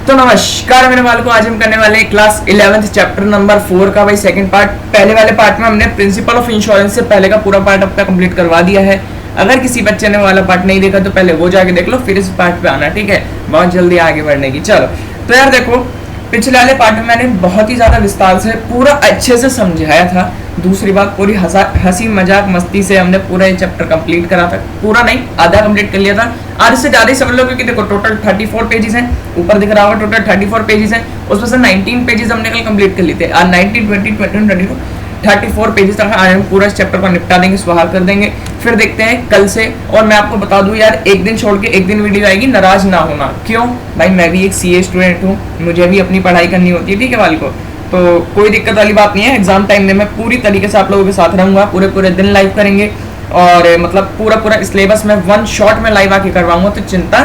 तो नमस्कार मेरे वालों को, आज हम करने वाले हैं क्लास 11th चैप्टर नंबर 4 का भाई सेकंड पार्ट। पहले वाले पार्ट में हमने प्रिंसिपल ऑफ इंश्योरेंस से पहले का पूरा पार्ट अपना कंप्लीट करवा दिया है। अगर किसी बच्चे ने वाला पार्ट नहीं देखा तो पहले वो जाके देख लो, फिर इस पार्ट पे आना, ठीक है, बहुत जल्दी आगे बढ़ने की। चलो तो यार देखो, पिछले वाले पार्ट में मैंने बहुत ही ज्यादा विस्तार से पूरा अच्छे से समझाया था। दूसरी बात, पूरी हंसी मजाक मस्ती से हमने पूरा ये चैप्टर कंप्लीट करा था। पूरा नहीं, आधा कंप्लीट कर लिया था। आधे से ज्यादा ही समझ लो, क्योंकि देखो टोटल 34 पेजेस हैं, ऊपर दिख रहा होगा टोटल 34 पेजेस हैं। उसमें से 19 पेजेस हमने कल कंप्लीट कर लिए थे। आज 19, 20, 21, 22, 34 पेजेस तक आज हम पूरा चैप्टर को निपटा देंगे, स्वाहा कर देंगे। फिर देखते हैं कल से। और मैं आपको बता दूं यार, एक दिन छोड़ के एक दिन वीडियो आएगी, नाराज ना होना। क्यों भाई, मैं भी एक सीए स्टूडेंट हूँ, मुझे भी अपनी पढ़ाई करनी होती है, ठीक है वाली को, तो कोई दिक्कत वाली बात नहीं है। एग्जाम टाइम में मैं पूरी तरीके से आप लोगों के साथ रहूंगा, पूरे दिन लाइव करेंगे और मतलब पूरा सिलेबस में वन शॉट में लाइव आके करवाऊंगा, तो चिंता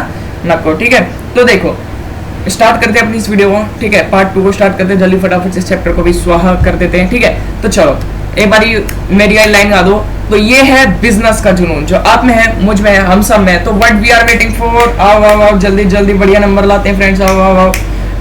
न करो, ठीक है। तो देखो स्टार्ट करते हैं अपनी इस वीडियो को, ठीक है, पार्ट 2 को स्टार्ट करते हैं जल्दी, फटाफट इस चैप्टर को भी स्वाहा कर देते हैं, ठीक है। तो चलो एक बारी मेरी लाइन गा दो। तो ये है बिजनेस का जुनून, जो आप में है, मुझ में है, हम सब में है। तो what we are waiting for, आओ आओ आओ, जल्दी जल्दी बढ़िया नंबर लाते हैं फ्रेंड्स, आओ आओ आओ।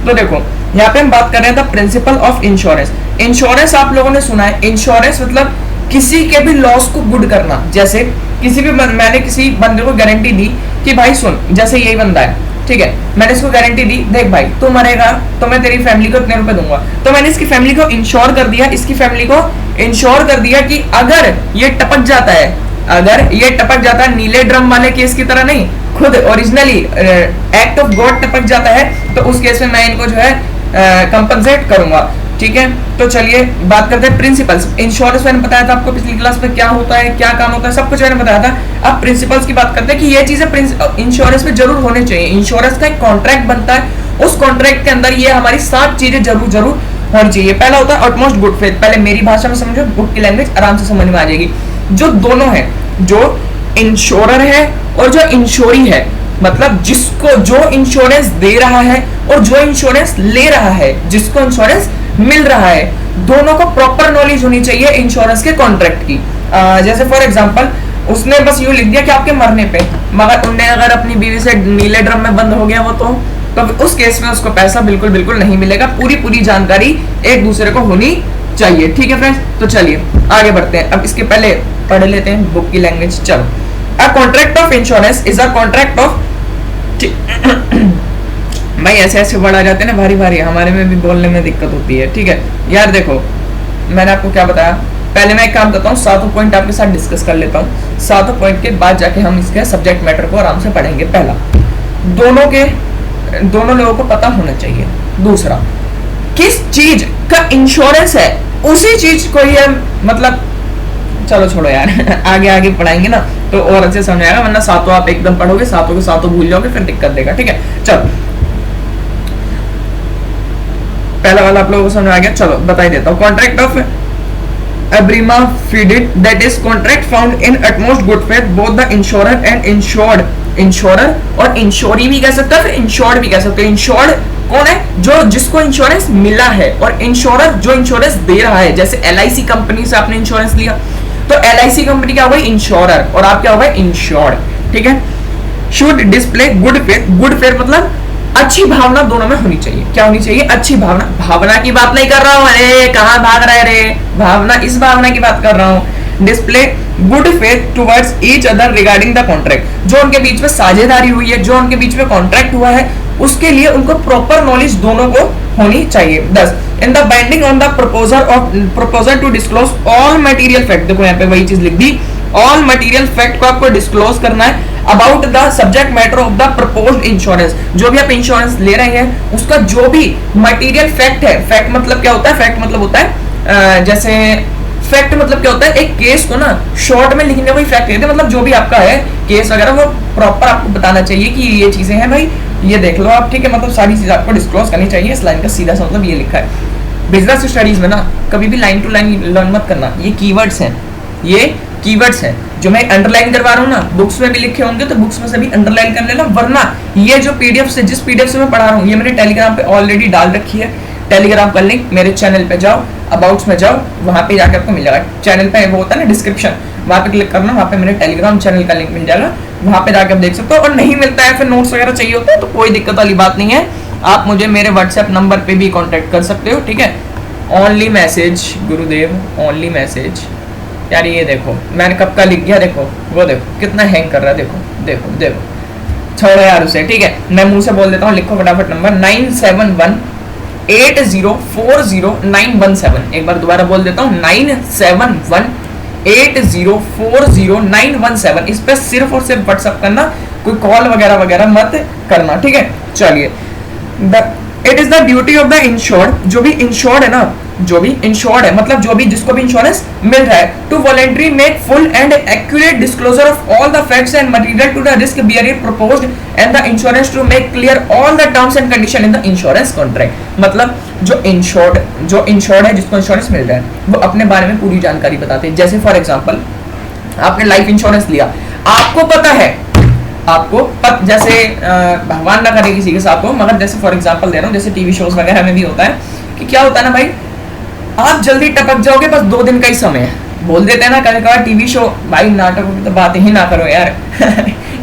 तो देखो यहाँ पे हम बात कर रहे हैं the principle of insurance. Insurance आप लोगों ने सुना है, इंश्योरेंस मतलब किसी के भी लॉस को गुड करना। जैसे किसी भी मैंने किसी बंदे को गारंटी दी कि भाई सुन, जैसे यही बंदा है, ठीक है, मैंने इसको गारंटी दी, देख भाई तू मरेगा तो मैं तेरी फैमिली को इतने रुपए दूंगा। तो मैंने इसकी फैमिली को इंश्योर कर दिया, इसकी फैमिली को इंश्योर कर दिया कि अगर ये टपक जाता है, अगर ये टपक जाता है, नीले ड्रम वाले केस की तरह नहीं, खुद ओरिजिनली एक्ट ऑफ गॉड टपक जाता है, तो उस केस में मैं इनको जो है कंपनसेट करूंगा, ठीक है। तो चलिए बात करते हैं प्रिंसिपल्स। इंश्योरेंस मैंने बताया था आपको पिछली क्लास में क्या होता है, क्या काम होता है, सब कुछ मैंने बताया था। अब प्रिंसिपल्स की बात करते हैं कि ये चीजें इंश्योरेंस में जरूर होने चाहिए। इंश्योरेंस का एक कॉन्ट्रैक्ट बनता है, उस कॉन्ट्रैक्ट के अंदर ये हमारी 7 चीजें जरूर होनी चाहिए। पहला होता है ऑटमोस्ट गुड फेथ। पहले मेरी भाषा में समझो, बुक की लैंग्वेज आराम से समझ में आ जाएगी। जो दोनों है, जो इंश्योरर है और जो इंश्योरी है, मतलब जिसको जो इंश्योरेंस दे रहा है और जो इंश्योरेंस ले रहा है, जिसको इंश्योरेंस मिल रहा है, दोनों को प्रॉपर नॉलेज होनी चाहिए इंश्योरेंस के कॉन्ट्रैक्ट की। जैसे फॉर एग्जांपल उसने बस यूं लिख दिया कि आपके मरने पे, मगर उनने अगर अपनी बीवी से नीले ड्रम में बंद हो गया वो, तो उस केस में उसको पैसा बिल्कुल नहीं मिलेगा। पूरी जानकारी एक दूसरे को होनी चाहिए, ठीक है फ्रेंड्स। तो चलिए आगे बढ़ते हैं। अब इसके पहले पढ़ लेते हैं बुक की लैंग्वेज। चलो, अ contract of insurance is a contract of भाई ऐसे वर्ड आ जाते हैं ना भारी, हमारे में भी बोलने में दिक्कत होती है, ठीक है यार। देखो मैंने आपको क्या बताया, पहले मैं एक काम करता हूँ, 7 पॉइंट आपके साथ डिस्कस कर लेता हूँ। 7 पॉइंट के बाद जाके हम इसके सब्जेक्ट मैटर को आराम से पढ़ेंगे। पहला, दोनों लोगों को पता होना चाहिए। दूसरा, किस चीज का इंश्योरेंस है, उसी चीज को ही हम मतलब, चलो छोड़ो यार आगे पढ़ाएंगे ना तो और अच्छे समझ आएगा, वरना सातों आप एकदम पढ़ोगे, सातों के सातों भूल जाओगे, फिर दिक्कत देगा, ठीक है। चलो पहला वाला आप लोगों को समझ आ गया, चलो बता ही देता हूँ। कॉन्ट्रैक्ट ऑफ अब्रीमा फिडिट, that is contract found in utmost good faith both the insurer and insured. Insurer और इंश्योरी भी कह सकते हैं, फिर इंश्योर्ड भी कह सकते हैं। इंश्योर्ड कौन है, जो जिसको इंश्योरेंस मिला है, और इंश्योरर जो इंश्योरेंस दे रहा है। जैसे LIC कंपनी से आपने इंश्योरेंस लिया, तो LIC कंपनी क्या होगा, इंश्योरर, और आप क्या होगा, इंश्योर्ड, ठीक है। Should display good faith. Good faith मतलब अच्छी भावना दोनों में होनी चाहिए। क्या होनी चाहिए, अच्छी भावना। भावना की बात नहीं कर रहा हूं, अरे कहां भाग रहे रे, भावना, इस भावना की बात कर रहा हूं। Display good faith towards each other regarding the contract. जो उनके बीच में साझेदारी हुई है, जो उनके बीच में कॉन्ट्रैक्ट हुआ है, उसके लिए उनको प्रॉपर नॉलेज दोनों को होनी चाहिए। 10, in the binding on the proposal to disclose all material fact. देखो यहाँ पे वही चीज लिख दी, ऑल मटेरियल फैक्ट को आपको डिस्क्लोज करना है about the subject matter of the proposed insurance. जो भी आप इंश्योरेंस ले रहे हैं, उसका जो भी मटेरियल फैक्ट है। फैक्ट मतलब क्या होता है, फैक्ट मतलब होता है जैसे फैक्ट मतलब क्या होता है, एक केस को ना शॉर्ट में लिखने को ही फैक्ट कहते हैं। मतलब जो भी आपका है केस वगैरह, वो प्रॉपर आपको बताना चाहिए कि ये चीजें हैं भाई, ये देख लो आप, ठीक है। मतलब सारी चीज आपको डिस्क्लोज करनी चाहिए। इस लाइन का सीधा सा मतलब ये लिखा है। बिजनेस स्टडीज में ना कभी भी लाइन टू लाइन लर्न मत करना, ये कीवर्ड्स हैं, ये कीवर्ड्स हैं जो मैं अंडरलाइन करवा रहा हूँ ना, बुक्स में भी लिखे होंगे तो बुक्स में से भी अंडरलाइन कर लेना, वरना ये जो पीडीएफ से, जिस पीडीएफ से मैं पढ़ा रहा हूँ, ये मैंने टेलीग्राम पे ऑलरेडी डाल रखी है। टेलीग्राम का लिंक मेरे चैनल पे जाओ, अबाउट्स में जाओ, वहां पे जाकर आपको मिल जाएगा। चैनल पे वो होता है ना डिस्क्रिप्शन, वहां पे क्लिक करना, वहां पे मेरे टेलीग्राम चैनल का लिंक मिल जाएगा, वहां पे जाकर आप देख सकते हो। और नहीं मिलता है, फिर नोट्स वगैरह चाहिए होता है तो कोई दिक्कत वाली बात नहीं है, आप मुझे मेरे व्हाट्सएप नंबर पे भी कांटेक्ट कर सकते हो, ठीक है। ओनली मैसेज गुरुदेव, ओनली मैसेज। यार ये देखो मैंने कब का लिख गया, देखो वो देखो कितना हैंग कर रहा है, देखो देखो देखो, छोड़ो यार उसे, ठीक है। मैं मुंह से बोल देता हूँ, लिखो फटाफट नंबर 9718040917। एक बार दोबारा बोल देता हूँ 9718040917। इस पे सिर्फ और सिर्फ व्हाट्सअप करना, कोई कॉल वगैरह वगैरह मत करना, ठीक है। चलिए, it is the duty of the insured, जो भी इंश्योर्ड है ना, जो भी इंश्योर्ड है मतलब जो भी जिसको भी इंश्योरेंस मिल रहा है, to voluntary make full and accurate disclosure of all the facts and material to the risk bearer proposed and the insurance to make clear all the terms and condition in the insurance contract. मतलब जो insured है, जिसको insurance मिल रहा है, वो अपने बारे में पूरी जानकारी बताते हैं। जैसे फॉर एग्जाम्पल आपने लाइफ इंश्योरेंस लिया, आपको पता है, जैसे भगवान ना करे किसी के साथ हो, मगर जैसे फॉर एग्जांपल दे रहा हूँ, जैसे टीवी शोज वगैरह में भी होता है कि क्या होता है ना भाई, आप जल्दी टपक जाओगे, बस 2 दिन का ही समय है। बोल देते हैं ना कभी कभार टीवी शो, भाई नाटकों की तो बात ही ना करो यार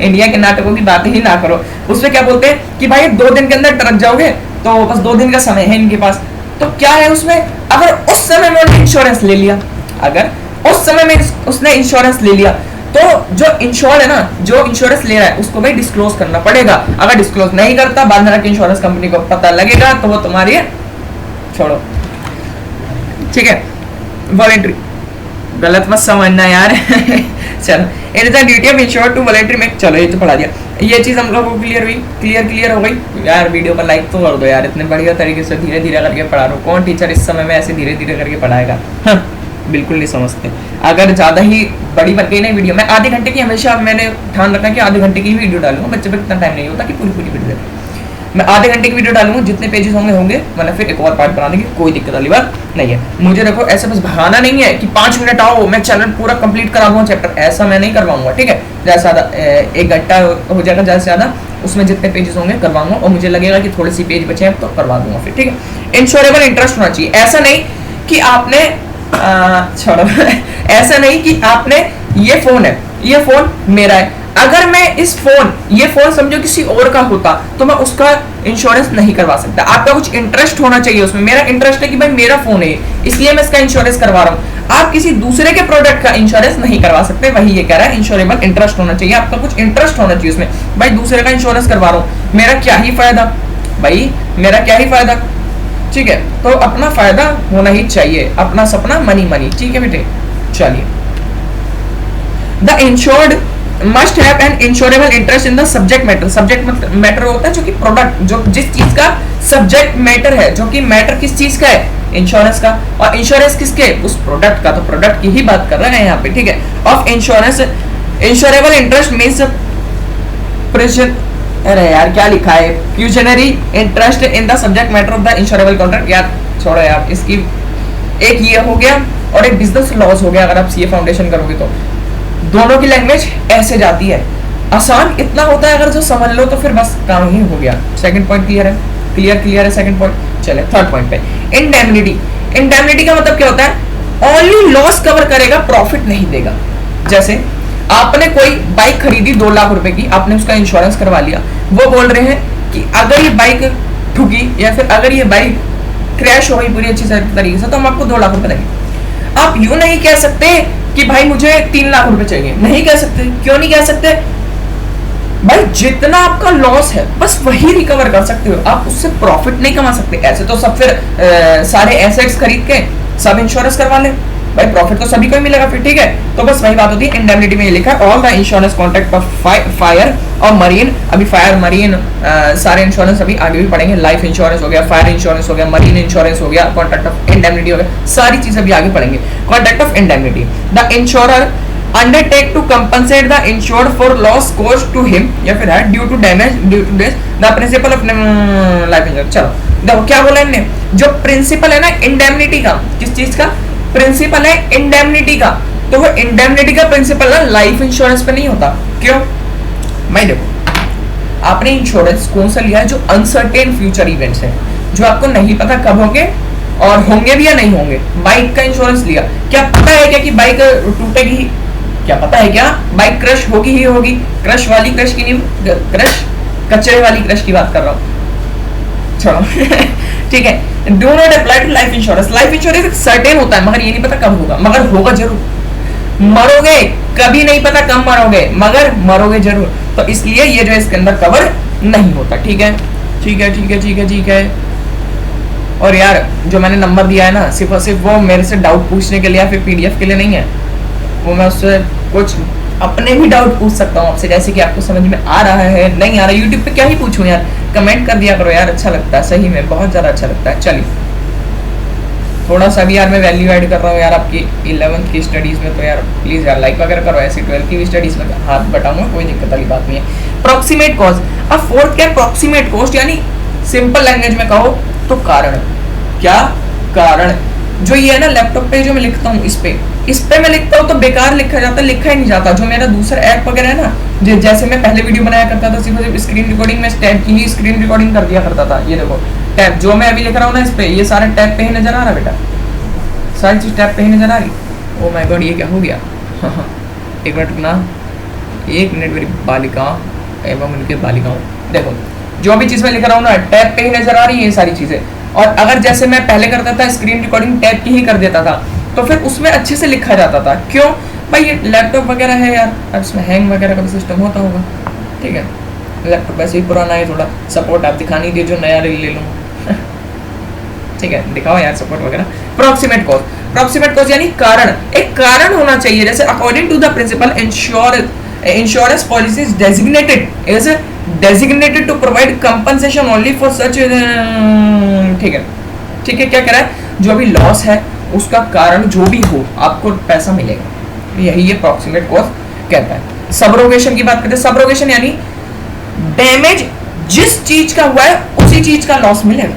इंडिया के नाटकों की बात ही ना करो। उसमें क्या बोलते हैं कि भाई 2 दिन के अंदर टपक जाओगे, तो बस 2 दिन का समय है इनके पास। तो क्या है उसमें, अगर उस समय में उसने इंश्योरेंस ले लिया, तो जो इंश्योर है ना, जो इंश्योरेंस ले रहा है, उसको भाई डिस्क्लोज करना पड़ेगा। अगर डिस्क्लोज नहीं करता, बाद में इंश्योरेंस कंपनी को पता लगेगा, तो वो तुम्हारी छोड़ो, ठीक है। वॉलेंट्री, गलत मत समझना यार चलो, it is the duty of insured to voluntary make, चलो ये तो पढ़ा दिया, ये चीज हम लोगों को क्लियर हुई, क्लियर हो गई यार। वीडियो पर लाइक तो कर दो यार, इतने बढ़िया तरीके से धीरे धीरे करके पढ़ा रहा हूँ। कौन टीचर इस समय में ऐसे धीरे धीरे करके पढ़ाएगा, बिल्कुल नहीं समझते। अगर ज्यादा ही बड़ी बन गई ना वीडियो, मैं आधे घंटे की हमेशा मैंने ध्यान रखा कि आधे घंटे की वीडियो डालूंगा, बच्चे पे इतना टाइम नहीं होता कि पूरी वीडियो मैं आधे घंटे की वीडियो डालूंगा, जितने पेजेस होंगे वरना फिर एक और पार्ट बना देंगे, कोई दिक्कत वाली बात नहीं है। मुझे देखो ऐसे बस भगाना नहीं है कि 5 मिनट आओ मैं चैनल पूरा कंप्लीट करा दूंगा चैप्टर, ऐसा मैं नहीं करवाऊंगा, ठीक है। ज्यादा 1 घंटा हो जाएगा, ज्यादा से ज्यादा उसमें जितने पेजेस होंगे करवाऊंगा, और मुझे लगेगा कि थोड़े सी पेज बचे हैं तो करवा दूंगा फिर, ठीक है। इंश्योरेबल इंटरेस्ट होना चाहिए, ऐसा नहीं कि आपने छोड़ो ऐसा नहीं कि आपने ये फोन है, ये फोन मेरा है, अगर मैं ये फोन समझो किसी और का होता तो मैं उसका इंश्योरेंस नहीं करवा सकता। आपका कुछ इंटरेस्ट होना चाहिए उसमें। मेरा इंटरेस्ट है कि भाई मेरा फोन है, इसलिए मैं इसका इंश्योरेंस करवा रहा हूँ। आप किसी दूसरे के प्रोडक्ट का इंश्योरेंस नहीं करवा सकते, वही ये कह रहा है। इंश्योरेबल इंटरेस्ट होना चाहिए, आपका कुछ इंटरेस्ट होना चाहिए उसमें। भाई दूसरे का इंश्योरेंस करवा रहा हूँ, मेरा क्या ही फायदा भाई, मेरा क्या ही फायदा, ठीक है। तो अपना फायदा होना ही चाहिए, अपना सपना मनी, ठीक है बेटे। चलिए, the insured must have an insurable interest in the subject matter. Subject matter होता है जो कि प्रोडक्ट, जो जिस चीज का सब्जेक्ट मैटर है, जो कि मैटर किस चीज का है, इंश्योरेंस का। और इंश्योरेंस किसके, उस प्रोडक्ट का, तो प्रोडक्ट की ही बात कर रहे हैं यहाँ पे, ठीक है। Of insurance, insurable interest means present, अरे यार क्या लिखा है, pecuniary interest in the subject matter of the insurable contract. यार छोड़ो यार, इसकी एक ये हो गया और एक बिजनेस लॉस हो गया। अगर आप सीए फाउंडेशन करोगे तो दोनों की लैंग्वेज ऐसे जाती है। आसान इतना होता है, अगर जो समझ लो तो फिर बस काम ही हो गया। सेकंड पॉइंट क्लियर है, क्लियर है सेकंड पॉइंट। चले थर्ड पॉइंट पे, इंडेमनिटी। इंडेमनिटी का मतलब क्या होता है, ओनली लॉस कवर करेगा, प्रॉफिट नहीं देगा। जैसे आपने कोई बाइक खरीदी 2 लाख रुपए की, आपने उसका इंश्योरेंस करवा लिया, वो बोल रहे हैं कि अगर ये बाइक ठुकी या फिर अगर ये बाइक क्रैश हो गई पूरी अच्छी तरीके से तो हम आपको 2 लाख रुपए देंगे। आप यूं नहीं कह सकते कि भाई मुझे 3 लाख रुपए चाहिए, नहीं कह सकते। क्यों नहीं कह सकते भाई, जितना आपका लॉस है बस वही रिकवर कर सकते हो, आप उससे प्रॉफिट नहीं कमा सकते। ऐसे तो सब फिर सारे एसेट्स खरीद के सब इंश्योरेंस करवा ले भाई, प्रॉफिट तो सभी को ही मिलेगा फिर, ठीक है। तो बस वही बात होती है। इंडेमनिटी में ये लिखा है all the insurance contract of fire और मरीन। अभी फायर मरीन सारे इंश्योरेंस अभी आगे भी पढ़ेंगे। लाइफ इंश्योरेंस हो गया, फायर इंश्योरेंस हो गया, मरीन इंश्योरेंस हो गया, कॉन्ट्रैक्ट ऑफ इंडेमनिटी हो गया, सारी चीजें अभी आगे पढ़ेंगे। Contract of indemnity, the insurer undertake to compensate the insured for loss caused to him या फिर है due to damage due to death, the principle of life insurance। चलो देखो क्या बोला इन्होंने, जो प्रिंसिपल है ना इंडेमनिटी का, किस चीज का प्रिंसिपल है, इंडेमनिटी का। तो वो इंडेमनिटी का प्रिंसिपल ना लाइफ इंश्योरेंस पे नहीं होता। क्यों भाई, देखो आपने इंश्योरेंस कौन सा लिया है, जो अनसर्टेन फ्यूचर इवेंट्स है, जो आपको नहीं पता कब होंगे और होंगे भी या नहीं होंगे। बाइक का इंश्योरेंस लिया, क्या पता है क्या कि बाइक टूटेगी, क्या पता है क्या बाइक क्रश होगी ही होगी। क्रश वाली क्रश की नहीं, क्रश कचरे वाली क्रश की बात कर रहा हूँ। छोड़ो ठीक है, do not apply to life insurance. Life insurance certain होता है मगर ये नहीं पता कब होगा, मगर होगा जरूर। मरोगे कभी नहीं पता कब मरोगे, मगर मरोगे जरूर, तो इसलिए ये जो इसके अंदर कवर नहीं होता। ठीक है ठीक है ठीक है ठीक है ठीक है। और यार जो मैंने नंबर दिया है ना, सिर्फ और सिर्फ वो मेरे से डाउट पूछने के लिए या फिर पीडीएफ के लिए नहीं है, वो मैं उससे कुछ अपने भी डाउट पूछ सकता हूँ आपसे, जैसे कि आपको समझ में आ रहा है नहीं आ रहा, यूट्यूब पे क्या ही पूछूं यार, कमेंट कर दिया करो यार, अच्छा लगता है, सही में बहुत ज़्यादा अच्छा लगता है। चलिए थोड़ा सा भी यार मैं वैल्यू ऐड कर रहा हूँ यार आपकी 11th की स्टडीज़ में, तो यार प्लीज़ यार लाइक वगैरह करो, ऐसी 12th की भी स्टडीज़ में हाथ बटाऊंगा, कोई दिक्कत वाली बात नहीं है। अप्रॉक्सीमेट कॉस्ट, अब फोर्थ क्या अप्रॉक्सीमेट कॉस्ट, यानी सिंपल लैंग्वेज में कहो तो कारण। क्या कारण, जो ये है ना लैपटॉप पे जो मैं लिखता हूँ, इस पे मैं लिखता हूँ तो बेकार लिखा जाता है, लिखा ही नहीं जाता। जो मेरा दूसरा ऐप वगैरह है ना, जैसे मैं पहले वीडियो बनाया करता था सिर्फ स्क्रीन रिकॉर्डिंग में, टैब की ही स्क्रीन रिकॉर्डिंग कर दिया करता था। ये देखो टैब जो मैं अभी लिख रहा हूँ ना इस पे, ये सारे टैब पे ही नजर आ रहा बेटा, सारी चीज टैब पे ही नजर आ रही। ओ माय गॉड ये क्या हो गया एक मिनट रुकना, 1 मिनट मेरी बालिका एवं उनके बालिकाओं, देखो जो भी चीज मैं लिख रहा हूँ ना टैब पे ही नजर आ रही है ये सारी चीजें। और अगर जैसे मैं पहले करता था स्क्रीन रिकॉर्डिंग टैब की ही कर देता था, तो फिर उसमें अच्छे से लिखा जाता था। क्यों भाई, ये लैपटॉप वगैरह है यार, अब इसमें हैंग वगैरह का भी सिस्टम होता होगा। ठीक है, लैपटॉप वैसे ही पुराना है, थोड़ा सपोर्ट आप दिखा नहीं दिए, जो नया ले लूँ ठीक है दिखाओ यार सपोर्ट वगैरह। अप्रॉक्सीमेट कॉस्ट यानी कारण, एक कारण होना चाहिए। जैसे according to the principle insurance policy is designated to provide compensation only for such. ठीक है क्या कह रहा है, जो भी लॉस है उसका कारण जो भी हो आपको पैसा मिलेगा, यही ये अप्रॉक्सीमेट कॉस्ट कहता है। सबरोगेशन की बात करते हैं, सबरोगेशन यानी डैमेज जिस चीज का हुआ है उसी चीज का लॉस मिलेगा।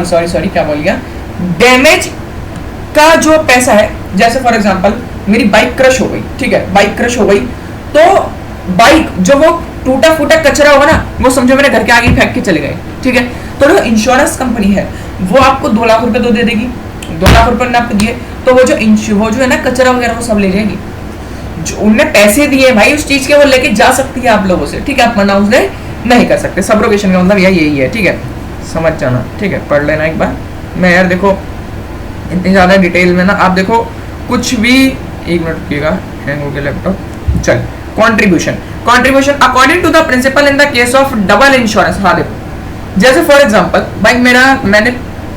सॉरी क्या बोल गया, डैमेज का जो पैसा है, जैसे फॉर एग्जांपल मेरी बाइक क्रश हो गई, ठीक है बाइक क्रश हो गई, तो बाइक जो वो टूटा फूटा कचरा होगा ना, वो समझो मेरे घर के आगे फेंक के चले गए, ठीक है, तो जो इंश्योरेंस कंपनी है वो आपको 2 लाख रुपए तो दे देगी, 2 लाख रुपए आपको दिए तो वो जो है ना कचरा वगैरह वो सब ले जाएगी। जो उनने पैसे दिए भाई उस चीज के, वो लेके जा सकती है आप लोगों से, ठीक है, आप मना उसने नहीं कर सकते। सबरोगेशन का मतलब यही है, ठीक है, समझ जाना, ठीक है, पढ़ लेना एक बार। मैं यार देखो इतनी ज़्यादा डिटेल में ना आप देखो कुछ भी, 1 मिनट रुकिएगा, हैंग हो गया लैपटॉप। चल contribution according to the principle in the case of double insurance. हाँ देखो जैसे फॉर एग्जांपल भाई मैंने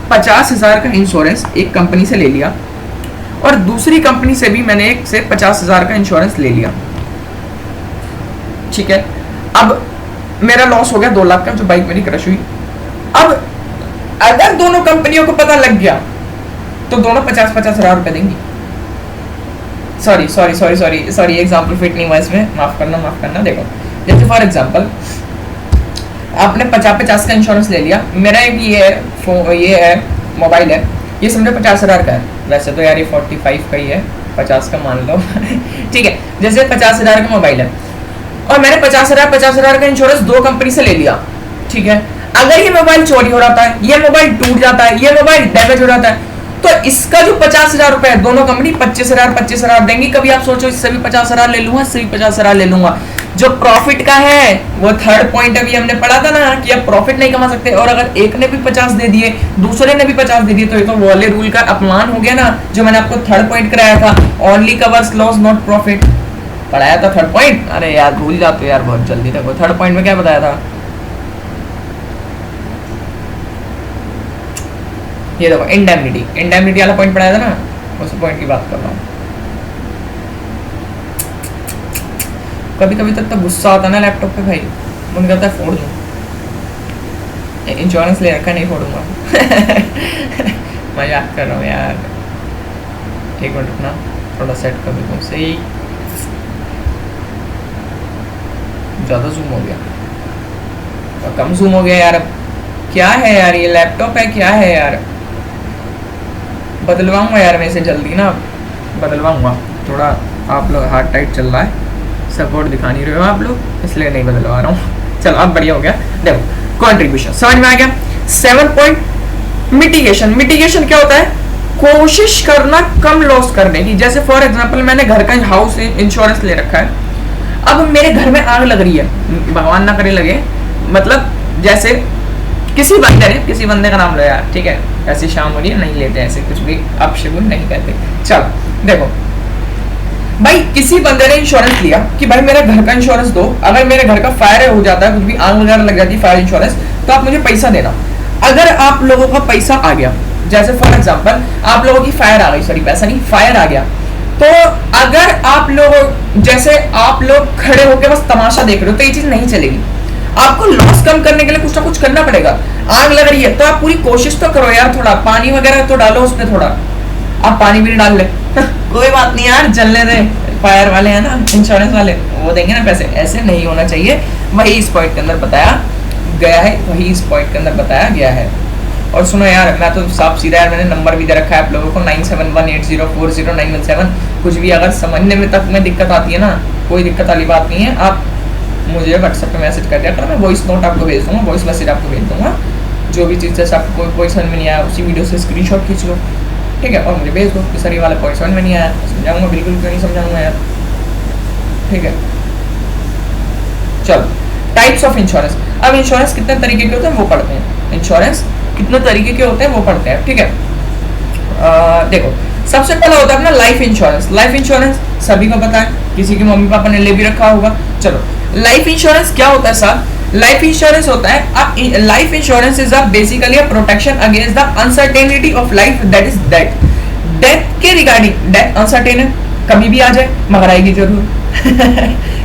50,000 का इंश्योरेंस एक कंपनी से ले लिया और दूसरी कंपनी से भी मैंने एक से 50,000 का इंश्योरेंस ले लिया, ठीक है। अब मेरा लॉस हो गया 2 लाख का, जो बाइक मेरी क्रश हुई। अब अगर दोनों कंपनियों को पता लग गया तो दोनों 50,000 रुपए देंगी। सॉरी एग्जांपल फिट नहीं हुआ इसमें, माफ करना। देखो जैसे फॉर एग्जांपल आपने 50 का इंश्योरेंस ले लिया, मेरा एक ये है मोबाइल है, ये समझो 50,000 का है, वैसे तो यार ये 45 का ही है, 50 का मान लो ठीक है, जैसे 50,000 का मोबाइल है और मैंने 50,000 का इंश्योरेंस 2 कंपनी से ले लिया, ठीक है। अगर ये मोबाइल चोरी हो जाता है, ये मोबाइल टूट जाता है, ये मोबाइल डैमेज हो जाता है, तो इसका जो 50,000 रुपए है दोनों कंपनी 25,000 देंगी। कभी आप सोचो इससे भी 50,000 ले लूंगा, इससे भी 50,000 ले लूंगा। जो प्रॉफिट का है वो थर्ड पॉइंट अभी हमने पढ़ा था ना कि आप प्रॉफिट नहीं कमा सकते, और अगर एक ने भी 50 दे दिए दूसरे ने भी 50 दे दिए तो ये तो वाले रूल का अपमान हो गया ना, जो मैंने आपको थर्ड पॉइंट कराया था, only covers loss not profit, पढ़ाया था थर्ड पॉइंट। अरे यार भूल जाते यार बहुत जल्दी। देखो थर्ड पॉइंट में क्या बताया था, ये देखो इंडेमनिटी वाला पॉइंट पढ़ाया था ना, उस पॉइंट की बात कर रहा हूँ। कभी कभी तो गुस्सा आता है ना लैपटॉप पे भाई, मन करता है फोड़ दूं। इंश्योरेंस ले रखा, नहीं फोड़ूंगा मजाक कर रहा हूँ यार, 1 मिनट रुकना, थोड़ा सेट कर दूँ सही, ज़्यादा जूम हो गया और कम जूम हो गया यार। अब क्या है यार, ये लैपटॉप है क्या है यार, बदलवाऊंगा यार मैं इसे जल्दी ना, बदलवाऊंगा। थोड़ा आप लोग हार्ड टाइट चल रहा है, सपोर्ट दिखा नहीं रहे हो आप लोग, इसलिए नहीं बदलवा रहा हूँ। चलो अब बढ़िया हो गया। देखो कंट्रीब्यूशन समझ में आ गया। 7 पॉइंट मिटिगेशन क्या होता है, कोशिश करना कम लॉस करने की। जैसे फॉर एग्जांपल मैंने घर का हाउस इंश्योरेंस ले रखा है, अब मेरे घर में आग लग रही है, भगवान ना करे लगे, मतलब जैसे किसी बंदे का नाम लो यार, ठीक है, ऐसी शाम हो रही है, नहीं लेते ऐसे कुछ भी अपशगुन नहीं कहते। चलो देखो भाई, किसी बंदे ने इंश्योरेंस लिया कि भाई मेरे घर का इंश्योरेंस दो, अगर मेरे घर का फायर हो जाता है, कुछ भी आग वगैरह लग जाती है, फायर इंश्योरेंस, तो आप मुझे पैसा देना। अगर आप लोगों का पैसा आ गया, जैसे फॉर एग्जांपल आप लोगों की फायर आ गई, सॉरी पैसा नहीं, फायर आ गया, तो अगर आप लोग जैसे आप लोग खड़े होकर बस तमाशा देख रहे हो तो ये चीज नहीं चलेगी। आपको लॉस कम करने के लिए कुछ ना कुछ करना पड़ेगा। आग लग रही है तो आप पूरी कोशिश तो करो यार, थोड़ा पानी वगैरह तो डालो उसमें, थोड़ा आप पानी भी नहीं डाल ले कोई बात नहीं यार, जलने दे, फायर वाले हैं ना, इंश्योरेंस वाले, वो देंगे ना पैसे। ऐसे नहीं होना चाहिए, वही इस पॉइंट के अंदर बताया गया है, वही इस पॉइंट के अंदर बताया गया है। और सुनो यार, मैं तो साफ सीधा यार, मैंने नंबर भी दे रखा है आप लोगों को 9718040917। कुछ भी अगर समझने में तक में दिक्कत आती है ना, कोई दिक्कत वाली बात नहीं है, आप मुझे व्हाट्सएप पे मैसेज कर दिया करो, मैं वॉइस नोट आपको भेज दूंगा, वॉइस मैसेज आपको भेज दूंगा। जो भी चीज़ जैसे आपको कोई समझ में नहीं आया, उसी वीडियो से स्क्रीनशॉट खींच लो, ठीक है, और मुझे भेज दो कि सर ये वाला पॉइंट समझ में नहीं आया, समझाऊंगा, बिल्कुल क्यों नहीं समझाऊंगा यार, ठीक है। चलो, टाइप्स ऑफ इंश्योरेंस। अब इंश्योरेंस कितने तरीके के होते हैं वो पढ़ते हैं, इंश्योरेंस कितने तरीके के होते हैं वो पढ़ते हैं, ठीक है। देखो, सबसे पहला होता है अपना लाइफ इंश्योरेंस। लाइफ इंश्योरेंस सभी को पता है, किसी के मम्मी पापा ने ले भी रखा होगा। चलो, लाइफ इंश्योरेंस क्या होता है साहब? लाइफ इंश्योरेंस होता है, life insurance is basically a protection against the uncertainty of life, that is death. Death के रिगार्डिंग, डेथ अनसर्टेन है, कभी भी आ जाए मगर आएगी जरूर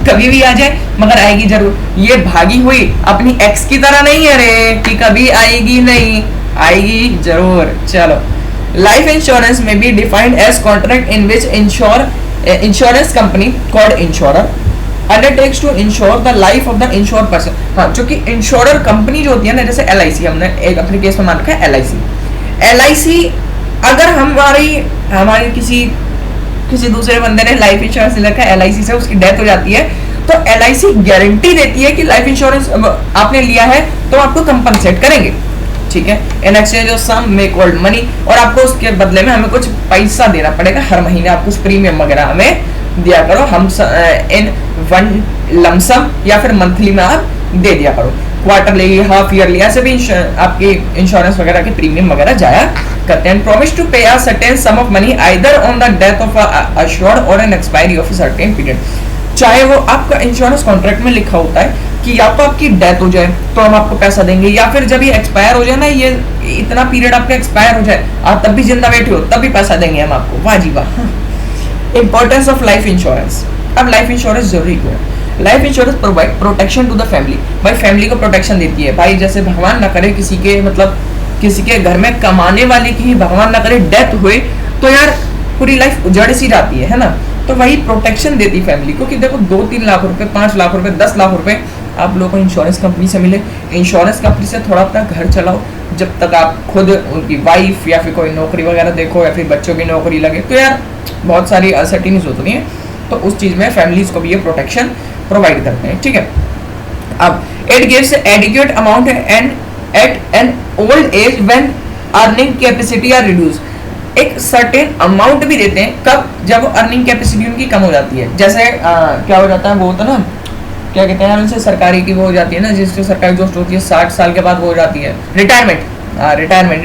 कभी भी आ जाए मगर आएगी जरूर। ये भागी हुई अपनी एक्स की तरह नहीं है रे कि कभी आएगी नहीं, आएगी जरूर। चलो, लाइफ इंश्योरेंस में be defined as contract in which insurance company called insurer undertakes to insure the life of the insured person। हाँ, चूंकि इंश्योरर कंपनी जो होती है ना, जैसे LIC, हमने एक अपने केस में मान रखा है LIC, अगर हमारी किसी दूसरे बंदे ने लाइफ इंश्योरेंस ले रखा है LIC से, उसकी डेथ हो जाती है, तो LIC गारंटी देती है कि लाइफ इंश्योरेंस आपने लिया है तो आपको कंपनसेट करेंगे, ठीक है, in exchange of sum may called money, और आपको उसके बदले में हमें कुछ पैसा देना पड़ेगा, हर महीने आप कुछ प्रीमियम वगैरह हमें दिया करो, हम इन वन लमसम या फिर मंथली में आप दे दिया करो, क्वार्टरली, हाफ ईयरली, ऐसे भी आपकी इंश्योरेंस वगैरह के प्रीमियम वगैरह जाया करते हैं। Promise to pay a certain sum of money either on the death of assured or an expiry of a certain period. चाहे वो आपका इंश्योरेंस कॉन्ट्रैक्ट में लिखा होता है कि या तो आपकी डेथ हो जाए तो हम आपको पैसा देंगे, या फिर जब ये एक्सपायर हो जाए ना, ये इतना पीरियड आपका एक्सपायर हो जाए, आप तब भी जिंदा बैठे हो तब भी पैसा देंगे हम आपको। वाह जी वाह। Importance of life insurance. अब लाइफ इंश्योरेंस जरूरी क्यों है? Life insurance provide protection to the family. भाई फैमिली को प्रोटेक्शन देती है। भाई जैसे भगवान ना करे किसी के घर में कमाने वाले की ही भगवान ना करे डेथ हुए तो यार पूरी लाइफ उजड़ सी जाती है ना। तो वही प्रोटेक्शन देती फैमिली को कि देखो 2-3 लाख रुपए, 5 लाख रुपए, 10 लाख रुपए आप लोगों को इंश्योरेंस कंपनी से मिले। इंश्योरेंस कंपनी से थोड़ा अपना घर चलाओ जब तक आप खुद, उनकी वाइफ या फिर कोई नौकरी वगैरह देखो या फिर बच्चों की नौकरी लगे, तो यार बहुत सारी अनसर्टेनिटीज होती हैं, तो उस चीज़ में फैमिलीज को भी ये प्रोटेक्शन प्रोवाइड करते हैं, ठीक है। अब it gives adequate amount and at an old age when earning capacity are reduce. एक सर्टेन अमाउंट भी देते हैं, कब? जब अर्निंग कैपेसिटी उनकी कम हो जाती है। जैसे क्या हो जाता है, वो होता है ना, क्या कहते हैं उनसे, सरकारी की वो हो जाती है ना, जिससे सरकारी जो होती है 60 साल के बाद वो हो जाती है रिटायरमेंट। रिटायरमेंट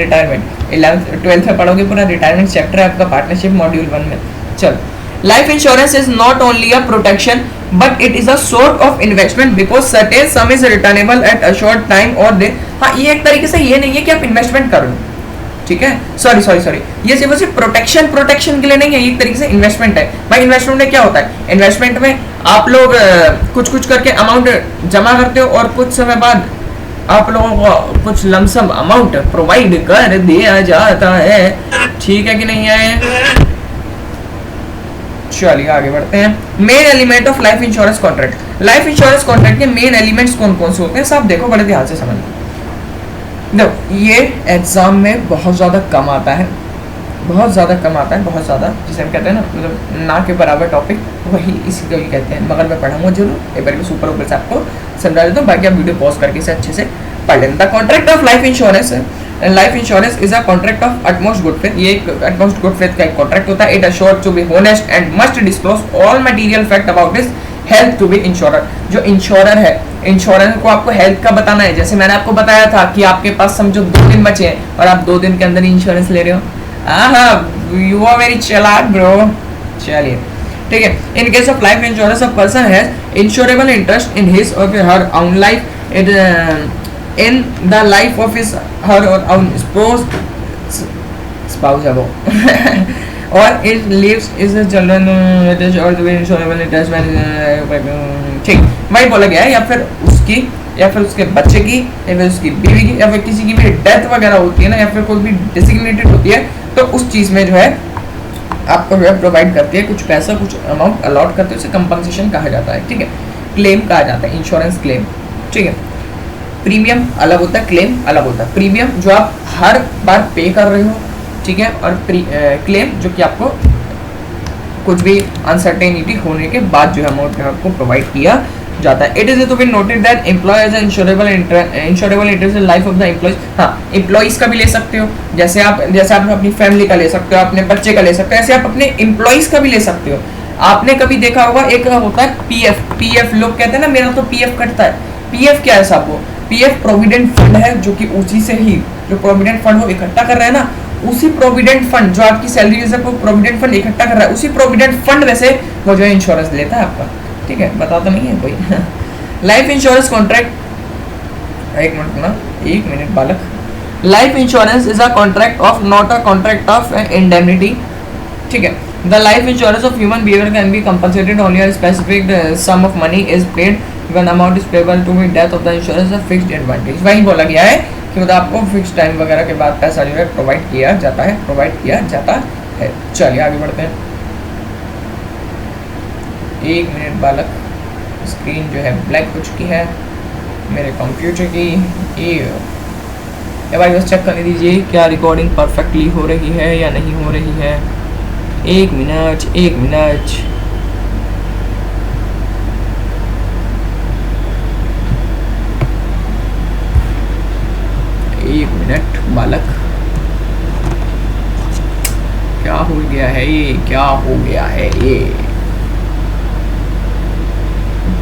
11th-12th में पढ़ोगे, पूरा रिटायरमेंट चैप्टर है आपका पार्टनरशिप मॉड्यूल 1 में। चलो, life insurance is not only a protection but it is a sort of investment because certain some is returnable at a short time और दे। हाँ, ये एक तरीके से ये नहीं है कि आप इन्वेस्टमेंट करो, ठीक है, सॉरी, ये सिर्फ प्रोटेक्शन के लिए नहीं है, ये एक तरीके से इन्वेस्टमेंट है। भाई इन्वेस्टमेंट में क्या होता है? इन्वेस्टमेंट में आप लोग कुछ करके अमाउंट जमा करते हो और कुछ समय बाद आप लोगों को कुछ लमसम अमाउंट प्रोवाइड कर दिया जाता है, ठीक है कि नहीं है? चलिए आगे बढ़ते हैं। Main element of life insurance contract. Life insurance contract के मेन एलिमेंट्स कौन कौन से होते हैं सब देखो, बड़े ध्यान से समझो। देखो, ये एग्जाम में बहुत ज़्यादा कम आता है, बहुत ज़्यादा, जिसे हम कहते हैं ना, मतलब ना के बराबर टॉपिक, वही इसी को ही कहते हैं। मगर मैं पढ़ाऊंगा जरूर, एक बार भी ऊपर से आपको समझा देता हूँ, बाकी आप वीडियो पॉज करके इसे अच्छे से पढ़ लें। The contract of life insurance is a contract of utmost good faith. ये अटमोस्ट गुड फेथ का एक कॉन्ट्रैक्ट होता है। It assured to be honest and must disclose all material fact about this health to be insurer. जो insurer है, insurer को आपको health का बताना है। जैसे मैंने आपको बताया था कि आपके पास समझो 2 दिन बचे हैं और आप 2 दिन के अंदर इंश्योरेंस ले रहे हो। यू आर वेरी चालाक ब्रो। चलिए ठीक है। In case of life insurance, a person has insurable interest in his or her own life in the life of his her own spouse है वो और it lives is children or insurable interest when ठीक वही बोला गया है। या फिर उसकी, या फिर उसके बच्चे की, या फिर उसकी बीवी की, या फिर किसी की भी डेथ वगैरह होती है ना, या फिर कोई भी डिसिग्नेटेड होती है, तो उस चीज़ में जो है आपको जो है प्रोवाइड करती है कुछ पैसा, कुछ अमाउंट अलॉट करते हैं, उसे कंपनसेशन कहा जाता है। ठीक है, क्लेम कहा जाता है, इंश्योरेंस क्लेम। ठीक है, प्रीमियम अलग होता है, क्लेम अलग होता है। प्रीमियम जो आप हर बार पे कर रहे हो, ठीक है, और क्लेम जो कि आपको कुछ भी अनसर्टेनिटी होने के बाद जो है अमाउंट आपको प्रोवाइड किया जाता है। It is to be noted that employ as insurable interest in life of the employees. हाँ, एम्प्लॉयज का भी ले सकते हो, जैसे आप अपनी फैमिली का ले सकते हो, अपने बच्चे का ले सकते हो, ऐसे आप अपने एम्प्लॉयज का भी ले सकते हो। आपने कभी देखा होगा एक होता है पीएफ, लोग कहते हैं ना मेरा तो पीएफ कटता है। पीएफ क्या है साहब? वो पीएफ प्रोविडेंट फंड है, जो कि उसी से ही जो प्रोविडेंट फंड वो इकट्ठा कर रहा है ना, उसी प्रोविडेंट फंड जो आपकी सैलरी से प्रोविडेंट फंड इकट्ठा कर रहा है, उसी प्रोविडेंट फंड में से वो जो है इंश्योरेंस लेता है आपका। ठीक है, बता तो नहीं है कोई लाइफ इंश्योरेंस कॉन्ट्रैक्ट, एक मिनट बालक। Life insurance is a contract of, not a contract of indemnity. ठीक है, the life insurance of human behaviour can be compensated only a specific sum of money is paid when amount is payable to be death of the insurance, a fixed advantage. वही बोला गया है कि मतलब आपको fix time वगैरह के बाद पैसा जो है प्रोवाइड किया जाता है। चलिए आगे बढ़ते हैं। एक मिनट बालक, स्क्रीन जो है ब्लैक हो चुकी है मेरे कंप्यूटर की। ये भाई बस चेक करने दीजिए क्या रिकॉर्डिंग परफेक्टली हो रही है या नहीं हो रही है। एक मिनट बालक, क्या हो गया है ये?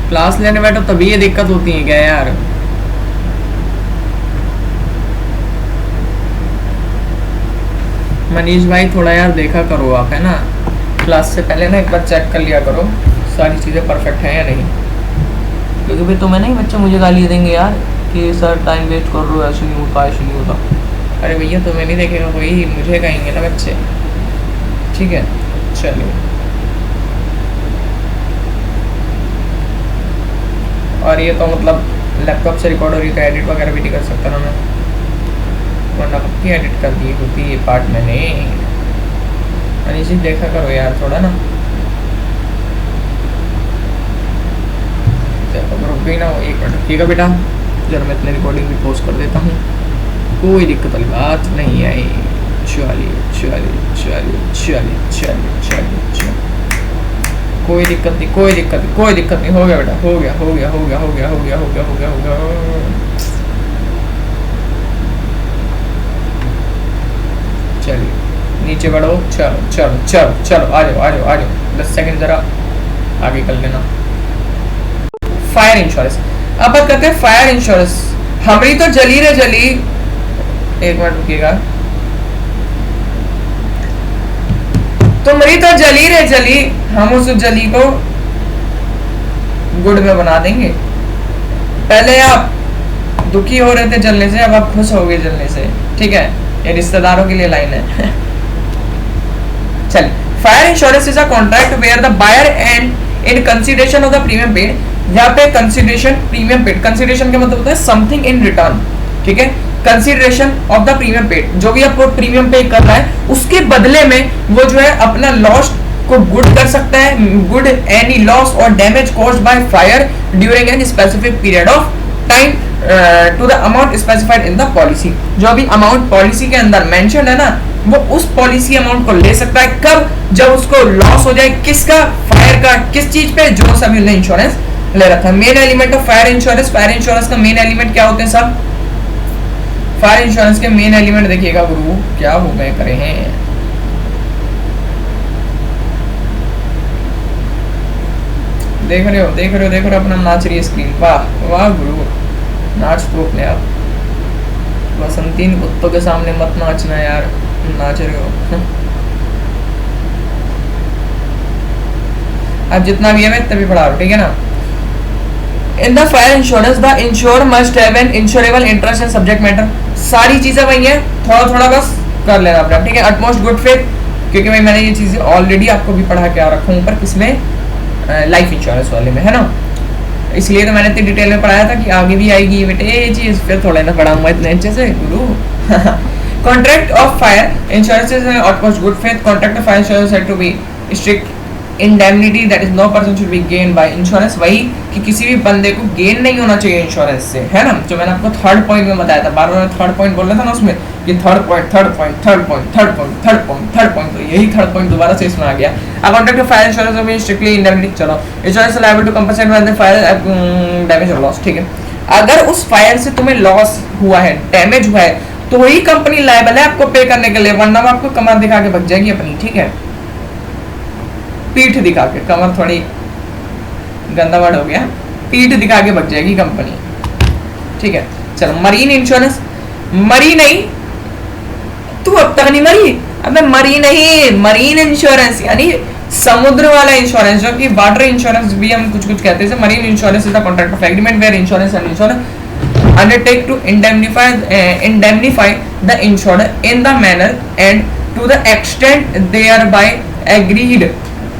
क्लास लेने बैठो तभी ये दिक्कत होती है क्या यार? मनीष भाई थोड़ा यार देखा करो आप, है ना, क्लास से पहले ना एक बार चेक कर लिया करो सारी चीज़ें परफेक्ट हैं या नहीं, क्योंकि फिर तो मैं नहीं, बच्चे मुझे गाली देंगे यार कि सर टाइम वेस्ट कर रहे हो, ऐसे नहीं होता। अरे भैया तुम्हें नहीं देखेगा कोई, मुझे कहेंगे ना बच्चे। ठीक है, चलिए। और ये तो मतलब लैपटॉप से रिकॉर्ड हो रही तो एडिट वगैरह भी नहीं कर सकता ना मैं, वरना पक्की एडिट कर दी होती ये पार्ट मैंने। अनिश्चित देखा करो यार थोड़ा ना, रुक गई ना वो, एक मिनट ठीक है बेटा, जरा मैं इतनी रिकॉर्डिंग भी पोस्ट कर देता हूँ, कोई दिक्कत वाली बात नहीं आई। चलिए, कोई दिक्कत नहीं, हो गया बेटा, हो गया। चलिए नीचे बढ़ो, चलो आ जाओ 10 सेकंड जरा आगे कर लेना। फायर इंश्योरेंस, अब बात करते हैं फायर इंश्योरेंस। हमारी तो जली रे जली, एक मिनट रुकिएगा, तुम्हारी तो जली रे जली, हम उस जली को गुड़ में बना देंगे। पहले आप दुखी हो रहे थे जलने से, अब आप खुश हो गए जलने से। ठीक है, ये रिश्तेदारों के लिए लाइन है। चलिए, fire insurance is a contract where the buyer and in consideration of the premium paid. यहाँ पे कंसिडरेशन, प्रीमियम पेड, कंसिडरेशन का मतलब होता है समथिंग इन रिटर्न। ठीक है, consideration of the premium paid, जो भी आपको प्रीमियम पे कर रहा है उसके बदले में वो जो है अपना लॉस को गुड कर सकता है, गुड एनी लॉस और damage caused by fire during an specific period of time to the amount specified in the policy. जो भी अमाउंट पॉलिसी के अंदर मेंशन है ना, वो उस पॉलिसी अमाउंट को ले सकता है। कब? जब उसको लॉस हो जाए, किसका? फायर का। किस चीज पे? जो सभी ने इंश्योरेंस ले रखा है। Main element of fire insurance, fire insurance का मेन एलिमेंट क्या होते हैं सब? फायर इंश्योरेंस के मेन एलिमेंट देखिएगा गुरु क्या हो गए करे हैं। देख रहे हो, देख रहे हो, देख रहे हो, अपना नाच रही है स्क्रीन। वाह वाह गुरु, नाच तो अपने आप। बसंतीन कुत्तों के सामने मत नाचना यार, नाच रहे हो। अब जितना भी है मैं तभी पढ़ा रहा हूँ, ठीक है ना। In the fire insurance the ensure must have an insurable interest in subject matter. सारी चीजें वही है, थोड़ा थोड़ा बस कर लेना अपना, ठीक है। अटमोस्ट गुड फेथ, क्योंकि भाई मैंने ये चीजें ऑलरेडी आपको भी पढ़ा के आ रखा हूँ ऊपर, किसमें, लाइफ इंश्योरेंस वाले में, है ना। इसलिए तो मैंने इतनी डिटेल में पढ़ाया था कि आगे भी आएगी बेटे ये चीज, फिर थोड़ा ना पढ़ाऊंगा इतने अच्छे से गुरु। Contract of fire insurance is utmost good faith. Contract of fire insurance had to be strict indemnity that is no person should be gain by insurance. वही कि किसी भी बंदे को गेन नहीं होना चाहिए इंश्योरेंस से, है ना। जो मैंने आपको थर्ड पॉइंट में बताया था, बार बार थर्ड पॉइंट बोल रहा था ना उसमें, कि third point, third point, third point, third point, third point, third point, तो यही थर्ड पॉइंट दोबारा से इसमें आ गया। A contract of fire insurance में स्ट्रिक्टली इंडेमनिटी, चलो insurance liable to compensate when the fire damage और लॉस, ठीक है। अगर उस फायर से तुम्हें लॉस हुआ है, डैमेज हुआ है, तो वही कंपनी लायबल है आपको पे करने के लिए, वरना वो आपको कमर दिखा के भग जाएगी अपनी, ठीक है। पीठ दिखा के, कमर थोड़ी गंदा वर्ड हो गया, पीठ दिखा के भग जाएगी कंपनी, ठीक है। चलो मरीन इंश्योरेंस, मरी नहीं तू अब तक नहीं मरी, अबे मरी नहीं, मरीन इंश्योरेंस यानी समुद्र वाला इंश्योरेंस, जो कि वाटर इंश्योरेंस भी हम कुछ कुछ कहते हैं। Marine insurance is the contract of agreement where insurance and insurance undertake to indemnify the insured in the manner and to the extent thereby agreed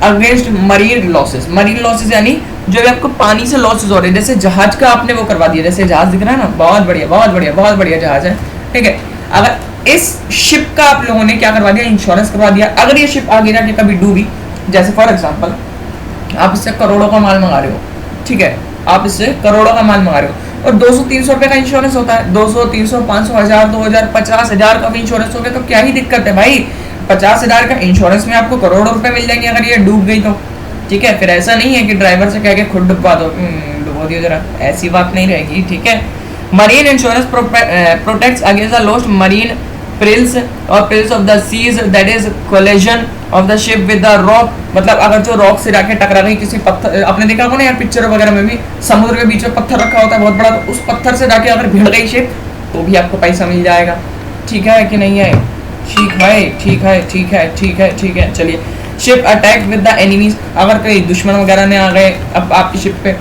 against marine losses। marine losses यानी जो भी आपको पानी से लॉसेस हो रहे हैं, जैसे जहाज का आपने वो करवा दिया, जैसे जहाज दिख रहा है ना, बहुत बढ़िया बहुत बढ़िया बहुत बढ़िया जहाज है, ठीक है। अगर इस शिप का आप लोगों ने क्या करवा दिया, इंश्योरेंस करवा दिया, अगर ये शिप आगे जाके कभी डूबी, जैसे फॉर एग्जांपल आप इससे करोड़ों का माल मंगा रहे हो, ठीक है, आप इससे करोड़ों का माल मंगा रहे हो और 200-300 रुपए का इंश्योरेंस होता है, 200, 300, 500, 1000, 2000, 50,000 का भी इंश्योरेंस हो गया, तो क्या ही दिक्कत है भाई। 50,000 का इंश्योरेंस में आपको करोड़ों रुपए मिल जाएंगे अगर ये डूब गई तो, ठीक है। फिर ऐसा नहीं है कि ड्राइवर से कह के खुद डुबवा दो, डुबो दियो जरा, ऐसी बात नहीं रहेगी, ठीक है। Marine insurance protects against the lost marine perils और perils of the seas, that is collision of the ship with the rock। मतलब अगर जो रॉक से जाके टकरा गई किसी पत्थर, आपने देखा होगा ना यार पिक्चर वगैरह में भी, समुद्र के बीच में पत्थर रखा होता है बहुत बड़ा, तो उस पत्थर से जाके अगर भिड़ गई शिप तो भी आपको पैसा मिल जाएगा, ठीक है कि नहीं है, ठीक है, ठीक है, ठीक है, ठीक है, ठीक है। चलिए, ship attack with the enemies, अगर कोई दुश्मन वगैरह ने आ गए अब आपकी शिप पे,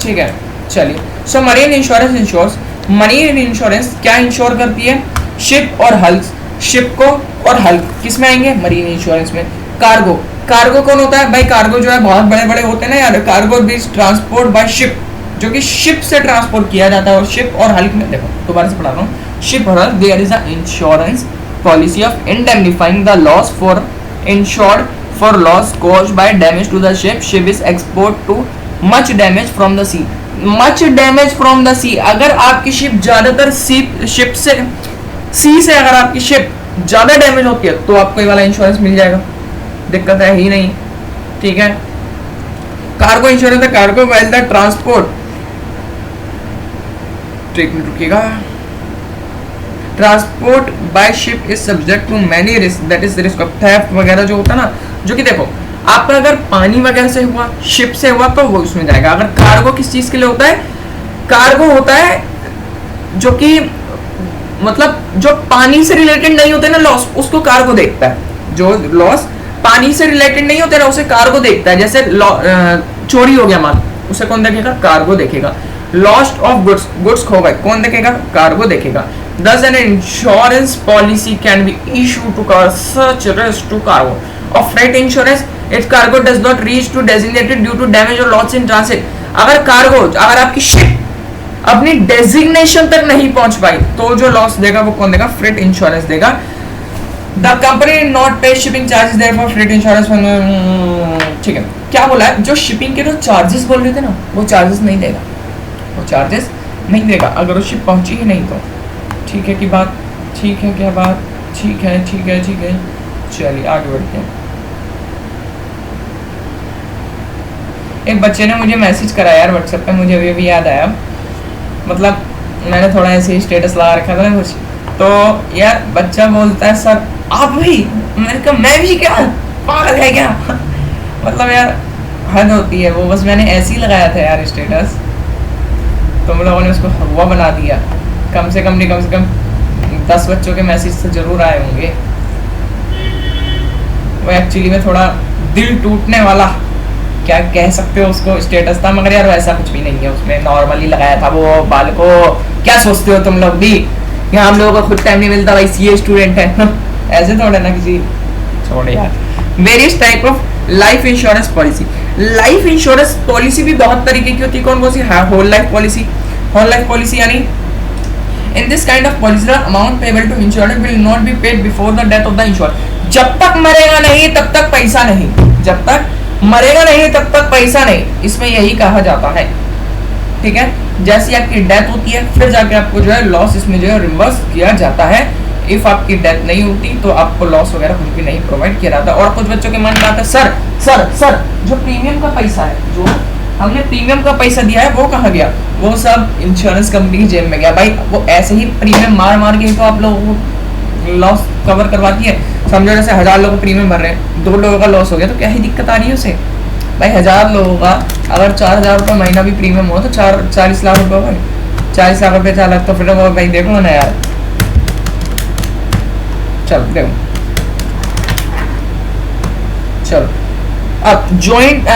ठीक है। चलिए, so marine insurance insures, marine insurance क्या इंश्योर करती है, शिप और हल्क, शिप को और हल्क किस में आएंगे, मरीन इंश्योरेंस में। कार्गो, कार्गो कौन होता है भाई, कार्गो जो है बहुत बड़े बड़े होते हैं ना यार, कार्गो बीज ट्रांसपोर्ट बाय शिप, जो कि शिप से ट्रांसपोर्ट किया जाता है। और शिप और हल्क में देखो दोबारा से पढ़ा रहा हूँ, शिप और hull, there is a insurance policy of indemnifying the loss for insured for loss caused by damage to the ship, ship is export to much damage from the sea, much damage from the sea. अगर आपकी ship ज्यादातर ship से सी से अगर आपकी ship ज्यादा damage होती है तो आपको ये वाला इंश्योरेंस मिल जाएगा, दिक्कत है ही नहीं, ठीक है। कार्गो इंश्योरेंस है, कार्गो व्हाइल द ट्रांसपोर्ट, एक मिनट रुकिएगा, transport by ship is subject to many risk, that is risk of theft वगैरह जो होता है ना, जो कि देखो आपका अगर पानी वगैरह से हुआ, शिप से हुआ तो वो उसमें जाएगा। अगर कार्गो किस चीज के लिए होता है, कार्गो होता है जो कि मतलब जो पानी से रिलेटेड नहीं होते ना लॉस, उसको कार्गो देखता है। जो लॉस पानी से रिलेटेड नहीं होते ना उसे कार्गो देखता है। जैसे चोरी हो गया माल, उसे कौन देखेगा, कार्गो देखेगा। लॉस्ट ऑफ गुड्स, गुड्स खो गए, कौन देखेगा, कार्गो देखेगा। Thus an insurance policy can be issued to cover such risk to cargo. Of freight insurance, if cargo does not reach to designated due to damage or loss in transit, अगर cargo, अगर आपकी ship अपनी designation तक नहीं पहुंच पाई तो जो loss देगा वो कौन देगा, फ्रेट इंश्योरेंस देगा। द कंपनी नॉट पे shipping charges therefore freight insurance, ठीक है। क्या बोला है, जो शिपिंग के जो चार्जेस बोल रहे थे ना वो चार्जेस नहीं देगा, वो चार्जेस नहीं देगा अगर वो शिप पहुंची ही नहीं तो, ठीक है की बात, ठीक है क्या बात, ठीक है ठीक है ठीक है। चलिए आगे बढ़ते हैं। एक बच्चे ने मुझे मैसेज करा यार व्हाट्सएप पे, मुझे अभी अभी याद आया, मतलब मैंने थोड़ा ऐसे ही स्टेटस लगा रखा था ना कुछ, तो यार बच्चा बोलता है सर आप भी, मैंने कहा मैं भी क्या, पागल है क्या मतलब यार हद होती है वो, बस मैंने ऐसे ही लगाया था यार स्टेटस, तुम लोगों ने उसको हुआ बना दिया। कम से कम नहीं, कम से कम 10 बच्चों के मैसेज तो जरूर आए होंगे। वो एक्चुअली में थोड़ा दिल टूटने वाला क्या कह सकते हो उसको स्टेटस था, मगर यार वैसा कुछ भी नहीं है उसमें, नॉर्मली लगाया था वो। बाल को क्या सोचते हो तुम लोग भी, यहाँ हम लोगों को खुद टाइम नहीं मिलता भाई, सीए स्टूडेंट है ऐसे थोड़ा ना किसी, छोड़े यार। Various type of life insurance policy. Life insurance policy भी बहुत तरीके की होती है। कौन कौन सी? Whole life policy. Whole life policy यानी in this kind of policy the amount payable to insured will not be paid before the death of the insured. जब तक मरेगा नहीं तब तक पैसा नहीं, जब तक मरेगा नहीं तब तक पैसा नहीं, इसमें यही कहा जाता है। ठीक है, जैसी आपकी डेथ होती है फिर जाके आपको जो है लॉस इसमें जो है रिवर्स किया जाता है। इफ आपकी डेथ नहीं होती तो आपको लॉस वगैरह कुछ भी नहीं प्रोवाइड किया जाता। और कुछ बच्चों के मन में आता है सर सर सर जो प्रीमियम का पैसा है, जो हमने प्रीमियम का पैसा दिया है वो कहाँ गया? वो सब इंश्योरेंस कंपनी की जेब में गया। भाई वो ऐसे ही प्रीमियम मार मार के तो आप लोगों को लॉस कवर करवाती है। समझो जैसे 1000 लोग प्रीमियम भर रहे हैं, 2 लोगों का लॉस हो गया तो क्या ही दिक्कत आ रही है उसे? भाई 1000 लोगों का अगर 4000 रुपये महीना भी प्रीमियम हो तो 40 लाख रुपये भाई, 40 लाख रुपये 4 लाख तो फिर वो भाई देखो ना यार। चलो देखो, चलो अब joint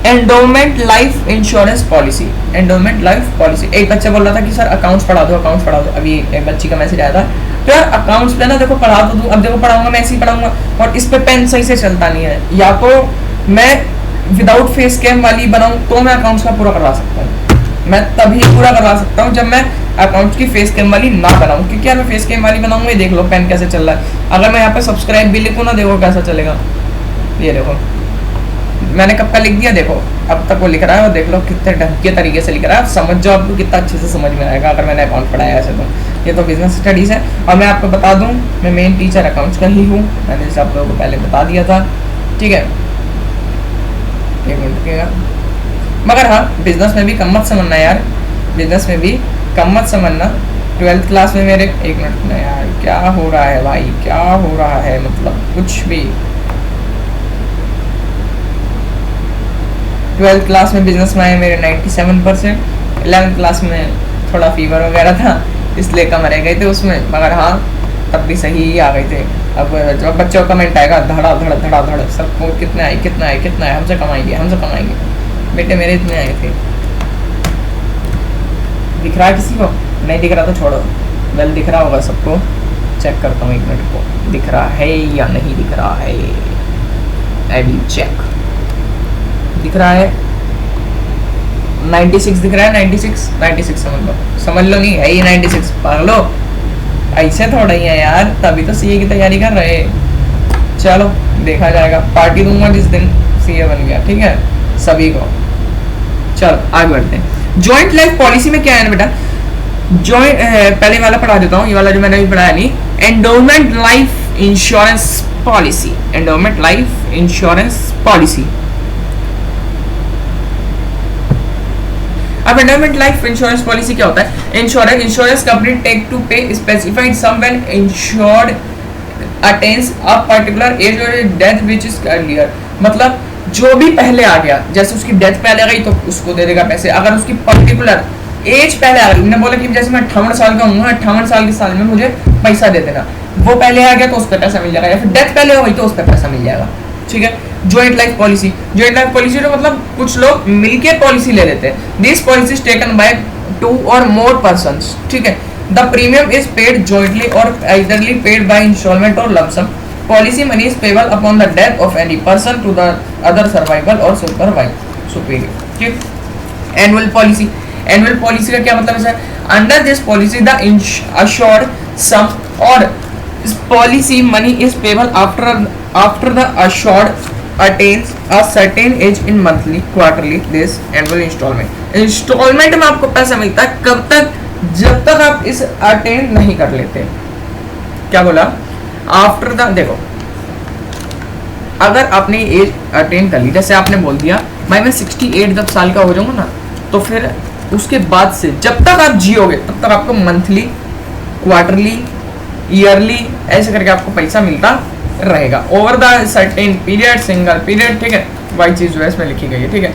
endowment life insurance policy. Endowment life policy, एक बच्चा बोल रहा था कि सर अकाउंट्स पढ़ा दो, अकाउंट्स पढ़ा दो। अभी एक बच्ची का मैसेज आया था, तो यार अकाउंट्स पे ना देखो पढ़ा तो दूं, अब देखो पढ़ाऊंगा मैं ऐसे ही पढ़ाऊंगा और इस पे पेन सही से चलता नहीं है। या तो मैं विदाउट फेस कैम वाली बनाऊं तो मैं अकाउंट्स का पूरा करवा सकता हूँ। मैं तभी पूरा करवा सकता हूँ जब मैं अकाउंट्स की फेस कैम वाली ना बनाऊं, क्योंकि यार मैं फेस कैम वाली बनाऊंगा, ये देख लो पेन कैसे चल रहा है। अगर मैं यहाँ पे सब्सक्राइब भी लिखूँ ना, देखो कैसा चलेगा, ये देखो मैंने कब का लिख दिया, देखो अब तक वो लिख रहा है और देख लो कितने ढंग के तरीके से लिख रहा है। आप समझ जाओ आपको कितना अच्छे से समझ में आएगा अगर मैंने अकाउंट पढ़ाया ऐसे तो। ये तो बिजनेस स्टडीज़ है और मैं आपको बता दूं मैं मेन टीचर अकाउंट्स का ही हूँ, मैंने जैसे आप लोगों को पहले बता दिया था। ठीक है, एक मिनट रुकिएगा। मगर हाँ, बिजनेस में भी कम मत समझना यार, बिजनेस में भी कम मत समझना। 12th क्लास में मेरे, एक मिनट में यार क्या हो रहा है भाई, क्या हो रहा है, मतलब कुछ भी। 12th क्लास में बिजनेस में आए मेरे 97%। 11th क्लास में थोड़ा फीवर वगैरह था इसलिए कम रह गए थे उसमें, मगर हाँ तब भी सही ही आ गए थे। अब जब बच्चों का कमेंट आएगा धड़ा धड़ धड़ा धड़ सबको कितने आए कितना आए कितना आए, हमसे कमाएंगे हमसे कमाएंगे। बेटे मेरे इतने आए थे। दिख रहा है किसी को? नहीं दिख रहा तो छोड़ो, वेल दिख रहा होगा सबको। चेक करता हूँ एक मिनट को, दिख रहा है या नहीं दिख रहा है। I will check. दिख रहा है 96 दिख रहा है। 96 समझ लो नहीं है ये 96 पागलो, ऐसे थोड़ा ही है यार, तभी तो सीए की तैयारी कर रहे। चलो देखा जाएगा, पार्टी दूंगा जिस दिन सीए बन गया, ठीक है सभी को। चलो आगे बढ़ते हैं। जॉइंट लाइफ पॉलिसी में क्या है बेटा? जॉइंट पहले वाला पढ़ा देता हूँ, ये वाला जो मैंने अभी पढ़ाया नहीं। Endowment life insurance policy, endowment life insurance policy. अब एंडोमेंट लाइफ इंश्योरेंस पॉलिसी क्या होता है? Insurance company take to pay specified sum when insured attains a particular age और डेथ व्हिच इज अर्लियर। मतलब जो भी पहले आ गया, जैसे उसकी डेथ पहले आ गई तो उसको दे देगा पैसे। अगर उसकी पर्टिकुलर एज पहले आ गई, मैंने बोला कि जैसे मैं 58 साल का हूँ, 58 साल के साल में मुझे पैसा दे देना, वो पहले आ गया तो उस पर पैसा मिल जाएगा, या फिर डेथ पहले हो गई तो उस पर पैसा मिल जाएगा। ठीक है, joint life policy. Joint life policy जो मतलब कुछ लोग मिलके पॉलिसी ले लेते हैं। This policy is taken by 2 or more persons। ठीक है, the premium is paid jointly और आइदरली पेड बाय इंस्टॉलमेंट और lump sum. Policy money is payable upon the death of any person to the other survival और superior. ठीक, annual policy. Annual policy का क्या मतलब है? Under this policy the assured सम और policy money is payable after the assured attains a certain age in monthly, quarterly, this annual installment। Instalment में आपको पैसा मिलता है कब तक? जब तक आप इस अटेन नहीं कर लेते। क्या बोला? आफ्टर द, देखो अगर आपने एज अटेन कर ली, जैसे आपने बोल दिया भाई मैं 68 जब साल का हो जाऊंगा ना, तो फिर उसके बाद से जब तक आप जियोगे तब तक आपको मंथली, क्वार्टरली, ईयरली ऐसे करके आपको पैसा मिलता रहेगा over the certain period, single period. ठीक है, वही चीज जो है इसमें लिखी गई है, ठीक है।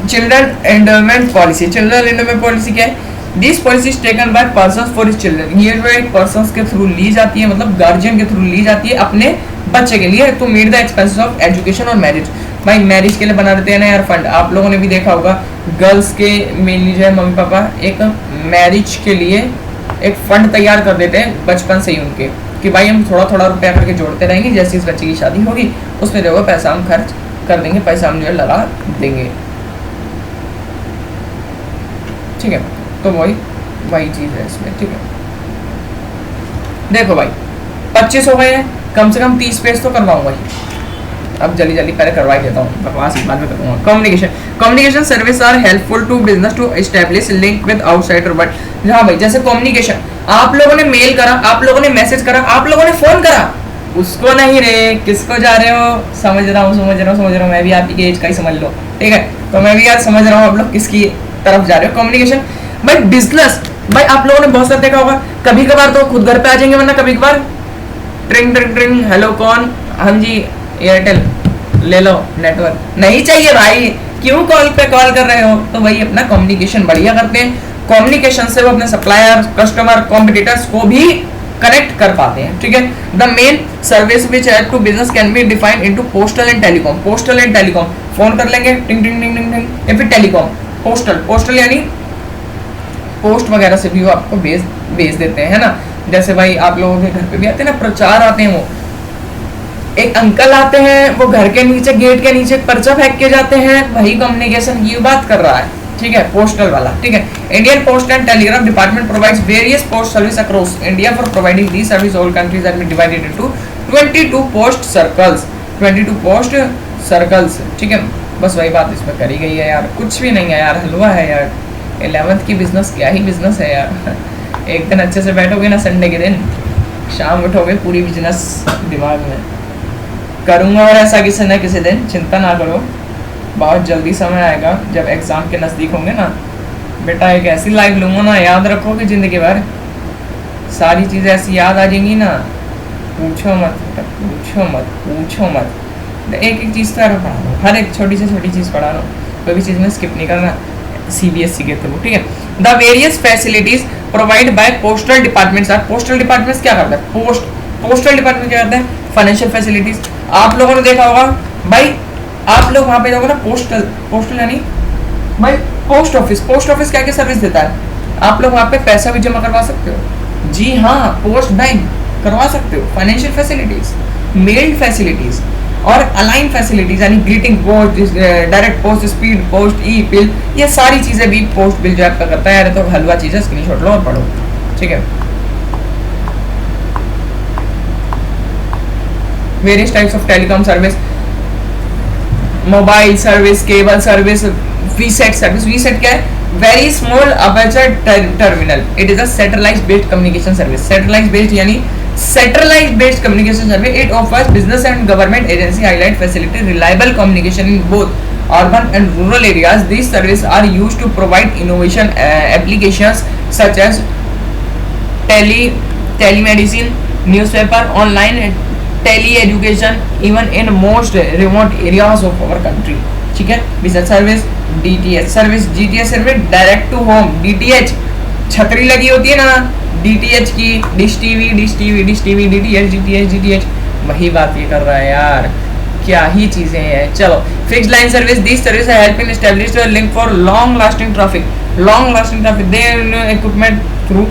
Children endowment policy, children endowment policy क्या है? This policy is taken bye persons for his children, ये जो एक पर्सन्स के थ्रू ली जाती है, मतलब गार्जियन के थ्रू ली जाती है अपने बच्चे के लिए, to meet the expenses of education और मैरिज। भाई मैरिज के लिए बना देते हैं ना यार फंड, आप लोगों ने भी देखा होगा, गर्ल्स के मेनली जो है मम्मी पापा एक मैरिज के लिए एक फंड तैयार कर देते हैं बचपन से ही उनके, कि भाई हम थोड़ा थोड़ा रुपया करके जोड़ते रहेंगे, जैसे इस बच्चे की शादी होगी उसमें जो है पैसा हम खर्च कर देंगे, पैसा हम जो है लगा देंगे, ठीक है। तो वही चीज है इसमें, ठीक है। देखो भाई 25 हो गए हैं, कम से कम 30 पेज तो करवाऊंगा ही, अब जल्दी जल्दी पहले करवा ही देता हूँ, बकवास बाद में करूँगा। Communication service are helpful to business to establish link with outsider world. हाँ भाई, जैसे कम्युनिकेशन, आप लोगों ने मेल करा, आप लोगों ने मैसेज करा, आप लोगों ने फोन करा, उसको नहीं रे, किसको जा रहे हो? समझ रहा हूँ, मैं भी आपकी एज का ही समझ लो, ठीक है। तो मैं भी यार समझ रहा हूँ आप लोग किसकी तरफ जा रहे हो। कम्युनिकेशन भाई, बिजनेस भाई, आप लोगों ने बहुत सारा देखा होगा, कभी कभार तो खुद घर पे आ जाएंगे, वरना कभी कभार ट्रिंग ट्रिंग ट्रिंग, हेलो कौन? हम जी एयरटेल, ले लो नेटवर्क। नहीं चाहिए भाई, क्यों कॉल पे कॉल कर रहे हो? तो भाई अपना कम्युनिकेशन बढ़िया करते हैं, कम्युनिकेशन से वो अपने सप्लायर, कस्टमर, कॉम्पिटिटर्स को भी कनेक्ट कर पाते हैं, ठीक है। The main service which help to business can be defined into postal and telecom. Postal and telecom, phone कर लेंगे टिंग टिंग टिंग टिंग टिंग, या फिर टेलीकॉम। पोस्टल यानी पोस्ट वगैरह से भी वो आपको भेज देते हैं, है ना। जैसे भाई आप लोगों के घर पे भी आते हैं ना, प्रचार आते हैं, वो एक अंकल आते हैं, वो घर के नीचे गेट के नीचे पर्चा फेंक के जाते हैं, वही कम्युनिकेशन की बात कर रहा है, ठीक है, पोस्टल वाला, ठीक है। Indian post and telegraph department provides various post service across India for providing the service. All countries are divided into 22 post circles, 22 post circles, ठीक है। बस वही बात इसमें करी गई है यार, कुछ भी नहीं है यार, हलवा है यार। 11th की बिजनेस क्या ही बिजनेस है यार। एक दिन अच्छे से बैठोगे ना, संडे के दिन शाम उठोगे पूरी बिजनेस दिमाग में, करूँगा और ऐसा किसी न किसी दिन, चिंता ना करो, बहुत जल्दी समय आएगा जब एग्ज़ाम के नज़दीक होंगे ना बेटा, एक ऐसी लाइफ लूँगा ना, याद रखोगे ज़िंदगी भर, सारी चीज़ें ऐसी याद आ जाएंगी ना, पूछो मत। एक एक चीज़ तो यार पढ़ा लो, हर एक छोटी से छोटी चीज़ पढ़ा लो, कोई भी चीज़ में स्किप नहीं करना, CBSE के थ्रू, ठीक है। The various facilities provide by postal departments are. Postal departments क्या करता है? पोस्टल डिपार्टमेंट क्या करता है? Financial facilities. आप लोगों ने देखा होगा भाई, आप लोग वहां पे जाओगे ना, पोस्टल यानी भाई पोस्ट ऑफिस क्या क्या सर्विस देता है? आप लोग वहां पे पैसा भी जमा करवा सकते हो, जी हाँ, पोस्ट बैंक करवा सकते हो, फाइनेंशियल फैसिलिटीज, मेल फैसिलिटीज और अलाइन फैसिलिटीज, यानी greeting post, direct post, speed post, e bill, ये सारी चीजें भी पोस्ट बिल जो आपका करता है यार, तो हलवा चीज है, स्क्रीनशॉट लो और पढ़ो, ठीक है। Various types of telecom service, mobile service, cable service, VSAT service. VSAT क्या है? Very small aperture terminal, it is a satellite based communication service. Satellite based यानी satellite based communication service, it offers business and government agency highlight facility reliable communication in both urban and rural areas. These services are used to provide innovation applications such as telemedicine, newspaper, online tele-education, even in most remote areas of our country, ठीक है। business service, DTH service, GTH service, direct to home, DTH छतरी लगी होती है ना, DTH की, dish TV, DTH, GTH, वही बात ये कर रहा है यार, क्या ही चीजें हैं। चलो, fixed line service, this service है helping establish a link for long lasting traffic, they equipment through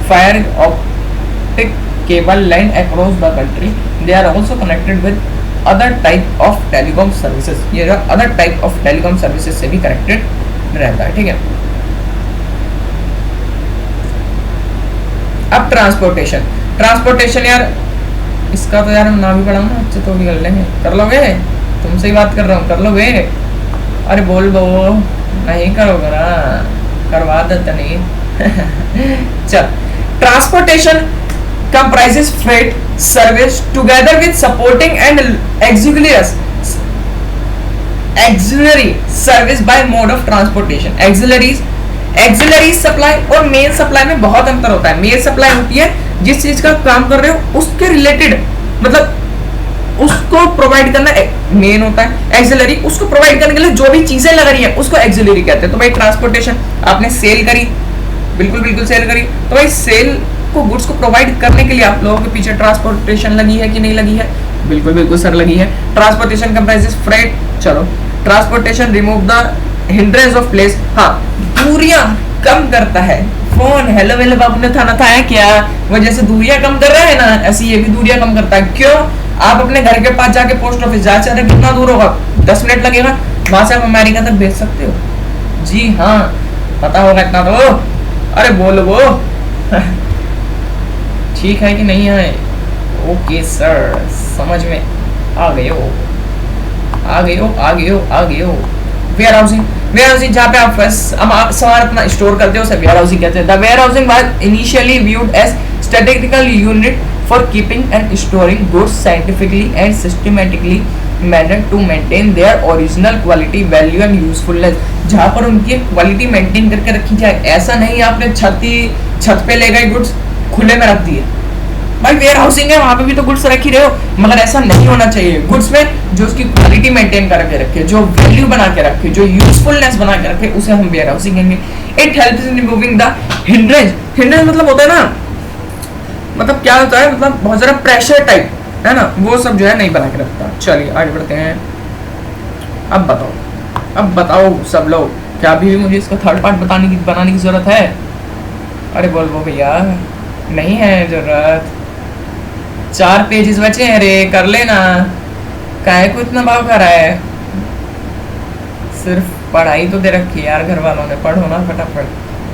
fibre optic cable line across the country. They are also connected with other type of telecom services, ये other type of telecom services से भी connected रहता है, ठीक है। अब transportation यार, इसका तो यार हम नाम भी पढ़ा ना, अच्छे तो भी कर लेंगे, कर लोगे? तुमसे ही बात कर रहा हूँ, कर लोगे? अरे बोल दो, नहीं करोगे ना, करवा देता नहीं। चल, transportation comprises freight service together with supporting and auxiliary service by mode of transportation. Axillary supply और मेन सप्लाई में बहुत अंतर होता है। मेन सप्लाई होती है जिस चीज का काम कर रहे हो उसके रिलेटेड, मतलब उसको प्रोवाइड करना मेन होता है। एक्सिलरी, उसको प्रोवाइड करने के लिए जो भी चीजें लग रही है उसको एक्सिलरी कहते हैं। तो भाई ट्रांसपोर्टेशन आपने सेल करी, बिल्कुल बिल्कुल सेल करी, तो भाई सेल को गुड्स को प्रोवाइड करने के लिए आप लोगों के पीछे ट्रांसपोर्टेशन लगी है कि नहीं लगी है? बिल्कुल बिल्कुल सर लगी है। ट्रांसपोर्टेशन कंप्राइजेस फ्रेट, चलो transportation remove the hindrance of place, हाँ दूरियां कम करता है। फोन हेलो वेलो बाबू ने थाना था है क्या, वो जैसे दूरियां कम कर रहा है ना, ऐसे ये भी दूरियां कम करता है। क्यों? आप अपने घर के पास जाके पोस्ट ऑफिस जा सकते हैं, कितना दूर होगा? 10 मिनट लगेगा, वहां से आप अमेरिका तक भेज सकते हो। जी हाँ, पता होगा इतना तो। अरे बोलो वो ठीक है कि नहीं है? ओके सर, समझ में आ गए हो, आ गए हो, आ गए हो, आ गए हो। वेयर हाउसिंग, वेयर हाउसिंग जहाँ पे आप सामान अपना स्टोर करते हो उसे वेयर हाउसिंग कहते हैं। The warehousing was initially viewed as strategical unit for keeping and storing goods scientifically and systematically manner to maintain their original quality, value and usefulness. जहाँ पर उनकी क्वालिटी मेंटेन करके रखी जाए, ऐसा नहीं आपने छत पे ले गए गुड्स खुले में रख दिए। भाई वेयर हाउसिंग है, वहां पे भी तो गुड्स रख ही रहे हो, मगर ऐसा नहीं होना चाहिए। गुड्स में जो उसकी क्वालिटी मेंटेन करके रखे, जो वैल्यू बना के रखे, जो यूजफुलनेस बना के रखे, उसे हम वेयर हाउसिंग कहेंगे। It helps in removing the hindrance. Hindrance मतलब होता है ना, मतलब क्या होता है, मतलब बहुत सारा प्रेशर टाइप है ना, वो सब जो है नहीं बना के रखता। चलिए आगे बढ़ते हैं। अब बताओ सब लोग, क्या अभी भी मुझे इसका थर्ड पार्ट बनाने की जरूरत है? अरे बोल वो भैया, नहीं है जरूरत, 4 पेजेस बचे हैं रे, कर लेना। काहे को इतना भाव कर रहा है? सिर्फ पढ़ाई तो दे रखी है यार घर वालों ने, पढ़ो ना फटाफट,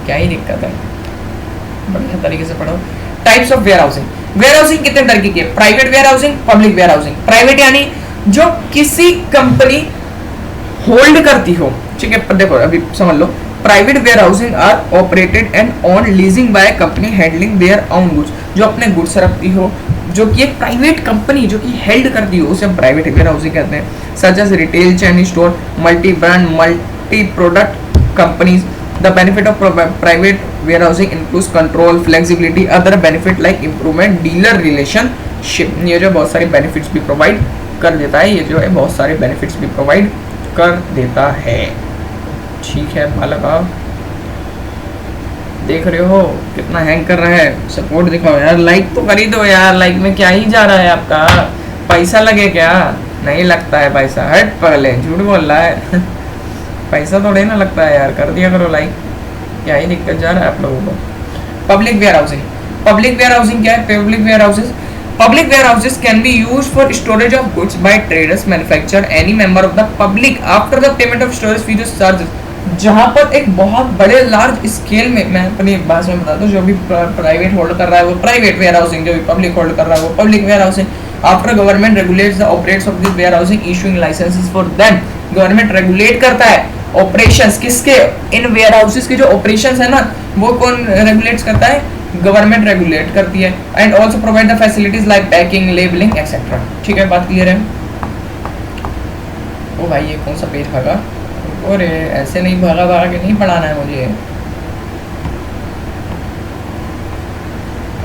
क्या ही दिक्कत है, बढ़िया तरीके से पढ़ो। Types of warehousing, warehousing कितने तरीके की है? Private warehousing, public warehousing. Private यानी जो किसी कंपनी होल्ड करती हो, ठीक है, देखो अभी समझ लो। Private warehousing are operated and on leasing by company handling their own goods, जो अपने गुड्स रखती हो, जो कि एक प्राइवेट कंपनी जो कि हेल्ड करती हो, उसे हम प्राइवेट वेयर हाउसिंग कहते हैं। Such as retail chain store, multi brand, multi product companies. The benefit of private warehousing includes control, flexibility, other benefit like improvement, dealer relationship. ये जो बहुत सारे बेनिफिट्स भी प्रोवाइड कर देता है, ये जो है बहुत सारे बेनिफिट्स भी प्रोवाइड कर देता है। ठीक है बालक, आप देख रहे हो कितना हैंग कर रहा है, सपोर्ट दिखाओ यार, लाइक तो कर ही दो यार, लाइक में क्या ही जा रहा है आपका, पैसा लगे क्या? नहीं लगता है पैसा, हट पगले, झूठ बोल रहा है पैसा थोड़े ना लगता है यार, कर दिया करो लाइक, क्या ही दिक्कत जा रहा है आप लोगों को। Public warehousing, public warehousing क्या है? Public warehouses, public warehouses can be used for storage of goods by traders, manufacturer, any member of the public after the payment of storage fees charges। जहाँ पर एक बहुत बड़े large scale में, मैं अपनी भाषा में बताता हूँ, जो भी प्राइवेट होल्ड कर रहा है वो प्राइवेट वेयर हाउसिंग, जो भी पब्लिक होल्ड कर रहा है वो public warehousing. After government regulates the operates of this warehousing issuing licences for them. Government regulate करता है ऑपरेशंस किसके? इन वेयर हाउसेस के जो ऑपरेशंस है ना, वो कौन रेगुलेट करता है? गवर्नमेंट रेगुलेट करती है। And also provide the facilities like packing, labelling etcetera. ठीक है, बात क्लियर है? ओ भाई ये कौन सा पेज भागा? अरे ऐसे नहीं भागा के नहीं पढ़ाना है मुझे,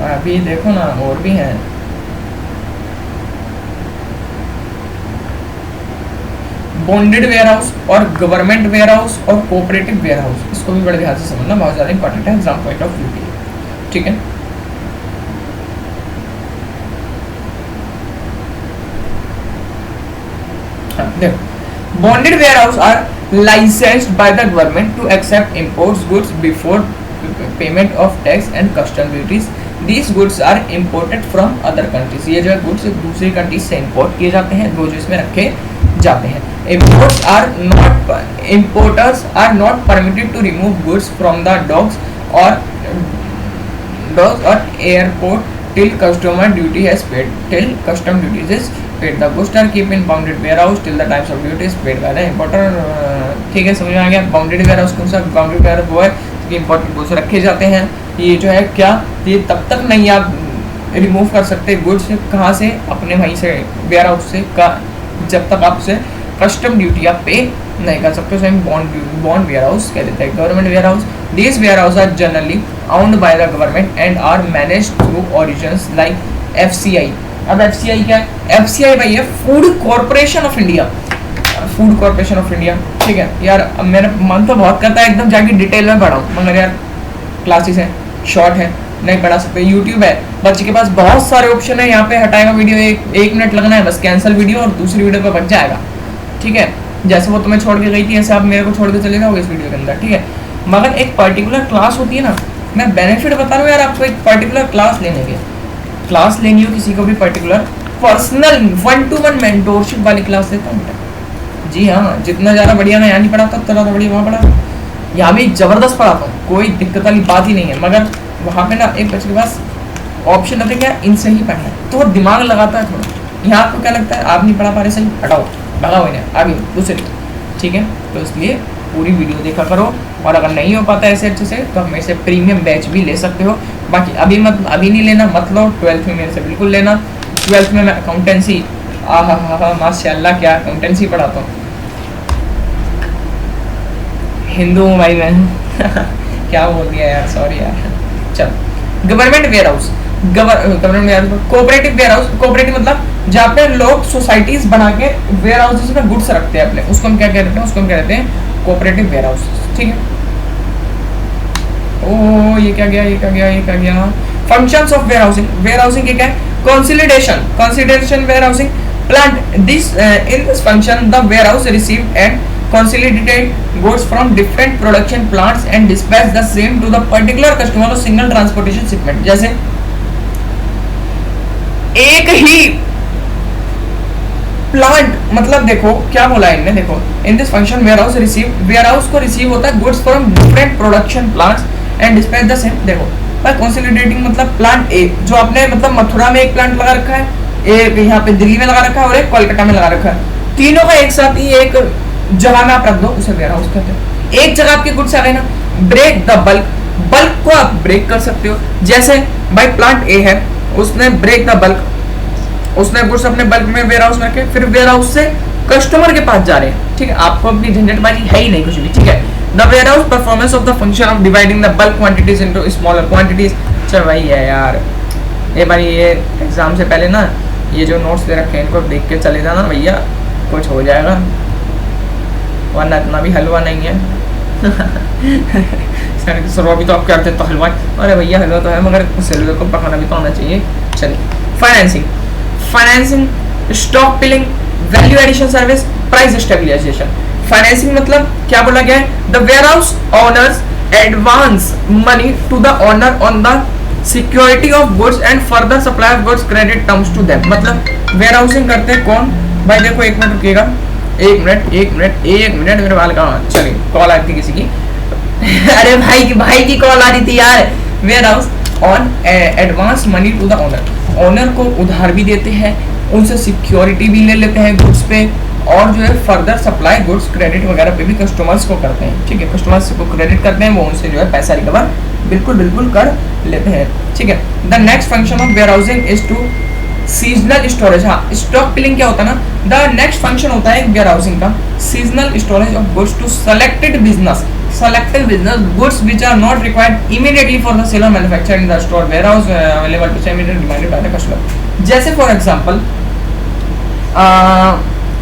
अभी देखो ना और भी हैं। बॉन्डेड वेयर हाउस और गवर्नमेंट वेयर हाउस और कोऑपरेटिव वेयर हाउस, इसको भी बड़े ध्यान से समझना, बहुत ज़्यादा इंपॉर्टेंट है एग्जाम पॉइंट ऑफ व्यू के लिए। ठीक है, देखो bonded warehouse are licensed by the government to accept imports goods before payment of tax and custom duties. These goods are imported from other countries। ये जो है goods दूसरी countries से इंपोर्ट किए जाते हैं, वो जो इसमें रखे जाते हैं। Importers are not permitted to remove goods from the docks or airport till custom duty is paid, till custom duties is paid। The goods are kept in bounded warehouse till the times of duty is paid by the importer। ठीक है, समझ में आ गया। Bounded ware house कौन सा? Bounded ware house वो है कि इंपोर्टेड गुड्स रखे जाते हैं। ये जो है क्या, ये तब तक नहीं आप रिमूव कर सकते गुड्स, कहाँ से? अपने वहीं से वेयर हाउस से का, जब तक आप उसे कस्टम ड्यूटी आप पे नहीं कर सकते, उसे बॉन्ड वेयर हाउस कह देते हैं। Government warehouse, these warehouse are generally owned by the government and are managed through origins like FCI। अब FCI क्या है? FCI भाई है food corporation of India, food corporation of India, ठीक है यार। अब मेरा मन तो बहुत करता है एकदम जाके डिटेल में पढ़ाऊं, मगर यार क्लासेस है, शॉर्ट है, नहीं पढ़ा सकते। यूट्यूब है, बच्चे के पास बहुत सारे ऑप्शन है, यहाँ पे हटाएगा वीडियो, एक मिनट लगना है बस, कैंसिल वीडियो और दूसरी वीडियो पे बच जाएगा, ठीक है। जैसे वो तुम्हें छोड़ के गई थी ऐसे आप मेरे को छोड़ के चले जाओगे इस वीडियो के अंदर, ठीक है। मगर एक पर्टिकुलर क्लास होती है ना, मैं बेनिफिट बता रहा हूँ यार आपको, एक पर्टिकुलर क्लास लेने के, क्लास लेनी हो किसी को भी पर्टिकुलर, पर्सनल 1-to-1 मेंटोरशिप वाली क्लास लेता हूँ बेटा। जी हाँ, जितना ज़्यादा बढ़िया मैं यहाँ नहीं पढ़ाता उतना ज़्यादा बढ़िया वहाँ पढ़ा, यहाँ भी ज़बरदस्त पढ़ाता हूँ, कोई दिक्कत वाली बात ही नहीं है। मगर वहाँ पे ना एक बच्चे के पास ऑप्शन रहते क्या, इनसे ही पढ़ना है, तो वो दिमाग लगाता है थोड़ा। यहाँ आपको क्या लगता है, आप नहीं पढ़ा पा रहे, सही हटाओ, भगाओ इन्हें आगे दूसरे, ठीक है। तो इसलिए पूरी वीडियो देखा करो, और अगर नहीं हो पाता ऐसे अच्छे से तो हम ऐसे प्रीमियम बैच भी ले सकते हो। बाकी अभी नहीं लेना, मत लो, 12th में मेरे से बिल्कुल लेना। 12th में मैं अकाउंटेंसी, हाँ माशाल्लाह क्या अकाउंटेंसी पढ़ाता हूँ, हिंदू हूँ भाई मैं क्या बोल दिया यार, सॉरी यार। चल, government warehouse, cooperative warehouse, cooperative मतलब जहाँ पे लोग सोसाइटीज बना के वेयर हाउसेस में गुड्स रखते हैं अपने, उसको हम क्या कहते हैं, उसको हम कहते हैं कोऑपरेटिव वेयर हाउस, ठीक है। ओ ये क्या गया, functions of warehousing, warehousing क्या है, consolidation warehousing plant, this in this function the warehouse receive and consolidated goods from different production plants and dispatch the same to the particular customer or single transportation shipment। जैसे एक ही plant, मतलब देखो क्या बोला इनने, देखो in this function warehouse को receive होता है goods from different production plants and dispatch the same. देखो पर कंसोलिडेटिंग मतलब प्लांट ए जो आपने मतलब मथुरा में एक प्लांट लगा रखा है, एक यहाँ पे दिल्ली में लगा रखा है और एक कोलकाता में लगा रखा है, तीनों का एक साथ ही एक जगह में आप रख दो, उसे वेयर हाउस कहते हैं। एक जगह आपके गुड्स आ गए ना, ब्रेक द बल्क को आप ब्रेक कर सकते हो। जैसे भाई प्लांट ए है, उसने ब्रेक द बल्क, उसने गुड्स अपने बल्क में वेयर हाउस में रखे, फिर वेयर हाउस से कस्टमर के पास जा रहे हैं, ठीक है। आपको अपनी झंझटबाजी है ही नहीं कुछ भी, ठीक है। The warehouse performance of the function of dividing the bulk quantities into smaller quantities. चल भाई है यार, ये भाई ये एग्जाम से पहले ना ये जो नोट्स दे रखे हैं इनको देख के चले जाना भैया, कुछ हो जाएगा, वरना इतना भी हलवा नहीं है सर भी तो आप करते तो हलवा, अरे भैया हलवा तो है मगर सिल्वर को पकाना भी तो आना चाहिए। चलिए, financing, stockpiling, value addition service, price stabilisation. Financing मतलब क्या बोला गया है, the warehouse owners advance money to the owner on the security of goods and further supply of goods credit terms to them. मतलब warehousing करते हैं कौन भाई, देखो एक मिनट रुकिएगा, एक मिनट मेरे बाल कहाँ, चलिए कॉल आ रही थी किसी की अरे भाई की कॉल आ रही थी यार। Warehouse on advance money to the owner को उधार भी देते हैं, उनसे सिक्योरिटी भी ले लेते हैं गुड्स पे, और जो है फर्दर सप्लाई गुड्स क्रेडिट वगैरह पे भी कस्टमर्स को करते हैं, ठीक है। कस्टमर्स को क्रेडिट करते हैं, वो उनसे जो है पैसा रिकवर बिल्कुल कर लेते हैं, ठीक है। The next function of warehousing is to seasonal storage. हाँ, स्टॉक पिलिंग क्या होता है ना, द नेक्स्ट फंक्शन होता है वेयर हाउसिंग का seasonal storage of goods to selected business goods which are not required immediately for the sale or manufacture in the store warehouse available to immediate demanded by the customer. जैसे for example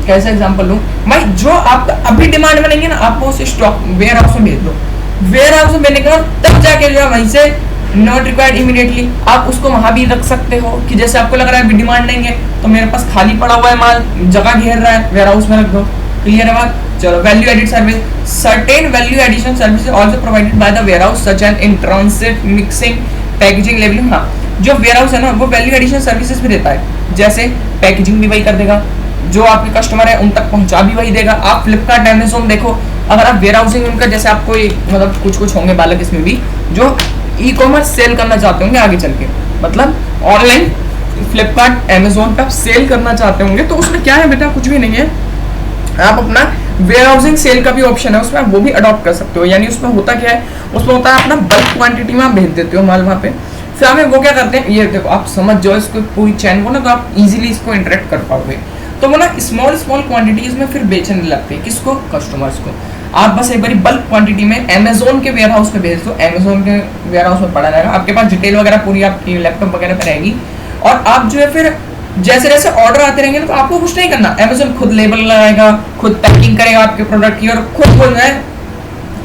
कैसे example लूं भाई, जो आप अभी demand में नहीं है ना, आप उस स्टॉक वेयर हाउस में भेज दो, वेयर हाउस में भेजने के बाद तब जाके जो है वहीं से नॉट रिक्वायर्ड इमीडिएटली आप उसको वहां भी रख सकते हो, कि जैसे आपको लग रहा है अभी डिमांड नहीं है तो मेरे पास खाली पड़ा हुआ है माल, जगह घेर रहा है, वेयर हाउस में रख दो। क्लियर है बात। चलो, value added service, certain value addition services also provided by the warehouse such as in transit, mixing, packaging, labelling. हाँ, जो वेयर हाउस है ना वो वैल्यू एडिशन सर्विसेज भी देता है, जैसे पैकेजिंग भी वही कर देगा, जो आपके कस्टमर है उन तक पहुंचा भी वही देगा। आप फ्लिपकार्ट, अमेज़न देखो, अगर आप वेयर हाउसिंग उनका, जैसे आपको मतलब कुछ होंगे बालक इसमें भी जो ई कॉमर्स सेल करना चाहते होंगे आगे चल के, मतलब ऑनलाइन फ्लिपकार्ट अमेज़न पे आप सेल करना चाहते होंगे, तो उसमें क्या है बेटा, कुछ भी नहीं है, आप अपना वेयर हाउसिंग सेल का भी ऑप्शन है उसमें, वो भी अडॉप्ट कर सकते हो। यानी उसमें होता क्या है, उसमें होता है अपना बल्क क्वांटिटी में आप भेज देते हो माल वहाँ पे, फिर हमें वो क्या करते हैं, ये देखो आप समझ जाओ इसको पूरी चैन को ना, तो आप इजीली इसको इंटरेक्ट कर पाओगे। तो वो ना स्मॉल क्वांटिटीज में फिर बेचने लगते हैं, किसको, कस्टमर्स को। आप बस एक बारी बल्क क्वांटिटी में अमेज़न के वेयर हाउस पे भेज दो, अमेज़न के वेयर हाउस में पड़ा रहेगा, आपके पास डिटेल वगैरह पूरी आपकी लैपटॉप वगैरह पे रहेगी, और आप जो है फिर जैसे जैसे ऑर्डर आते रहेंगे ना तो आपको कुछ नहीं करना, Amazon खुद लेबल लगाएगा, खुद पैकिंग करेगा आपके प्रोडक्ट की और खुद जो है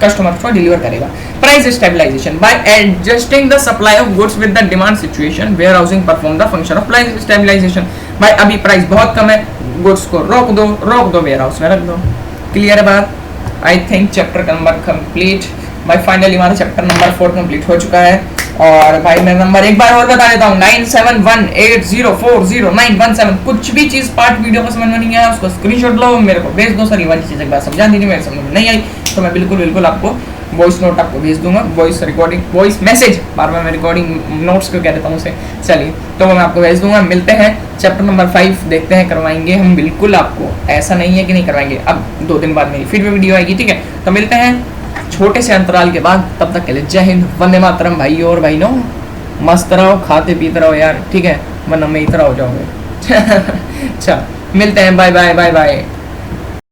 कस्टमर को डिलीवर करेगा। Price stabilisation by adjusting the supply of goods with the demand situation, warehousing perform the function of price stabilisation. भाई अभी प्राइस बहुत कम है, गुड्स को रोक दो वेयर हाउस में रख दो। क्लियर है बात? I think chapter number complete. भाई फाइनली हमारा चैप्टर नंबर 4 कंप्लीट हो चुका है। और भाई मैं नंबर एक बार और बता देता हूँ, 9718040917। कुछ भी चीज पार्ट वीडियो को समझ में नहीं आया उसको स्क्रीनशॉट लो, मेरे को भेज दो, सारी वाली चीजें बात समझा दीजिए, मेरे समझ में नहीं आई तो मैं बिल्कुल आपको वॉइस नोट आपको भेज दूंगा, वॉइस रिकॉर्डिंग, वॉइस मैसेज, बार बार मैं रिकॉर्डिंग नोट्स को कह देता हूँ उसे, चलिए तो मैं आपको भेज दूंगा। मिलते हैं चैप्टर नंबर 5 देखते हैं, करवाएंगे हम बिल्कुल आपको, ऐसा नहीं है कि नहीं करवाएंगे। अब 2 दिन बाद मेरी फिर वीडियो आएगी, ठीक है? तो मिलते हैं छोटे से अंतराल के बाद, तब तक के लिए जय हिंद, वंदे मातरम भाइयों और बहनों। मस्त रहो, खाते पीते रहो यार, ठीक है, वरना मैं इतना हो जाओगे। चल मिलते हैं, बाय बाय बाय बाय।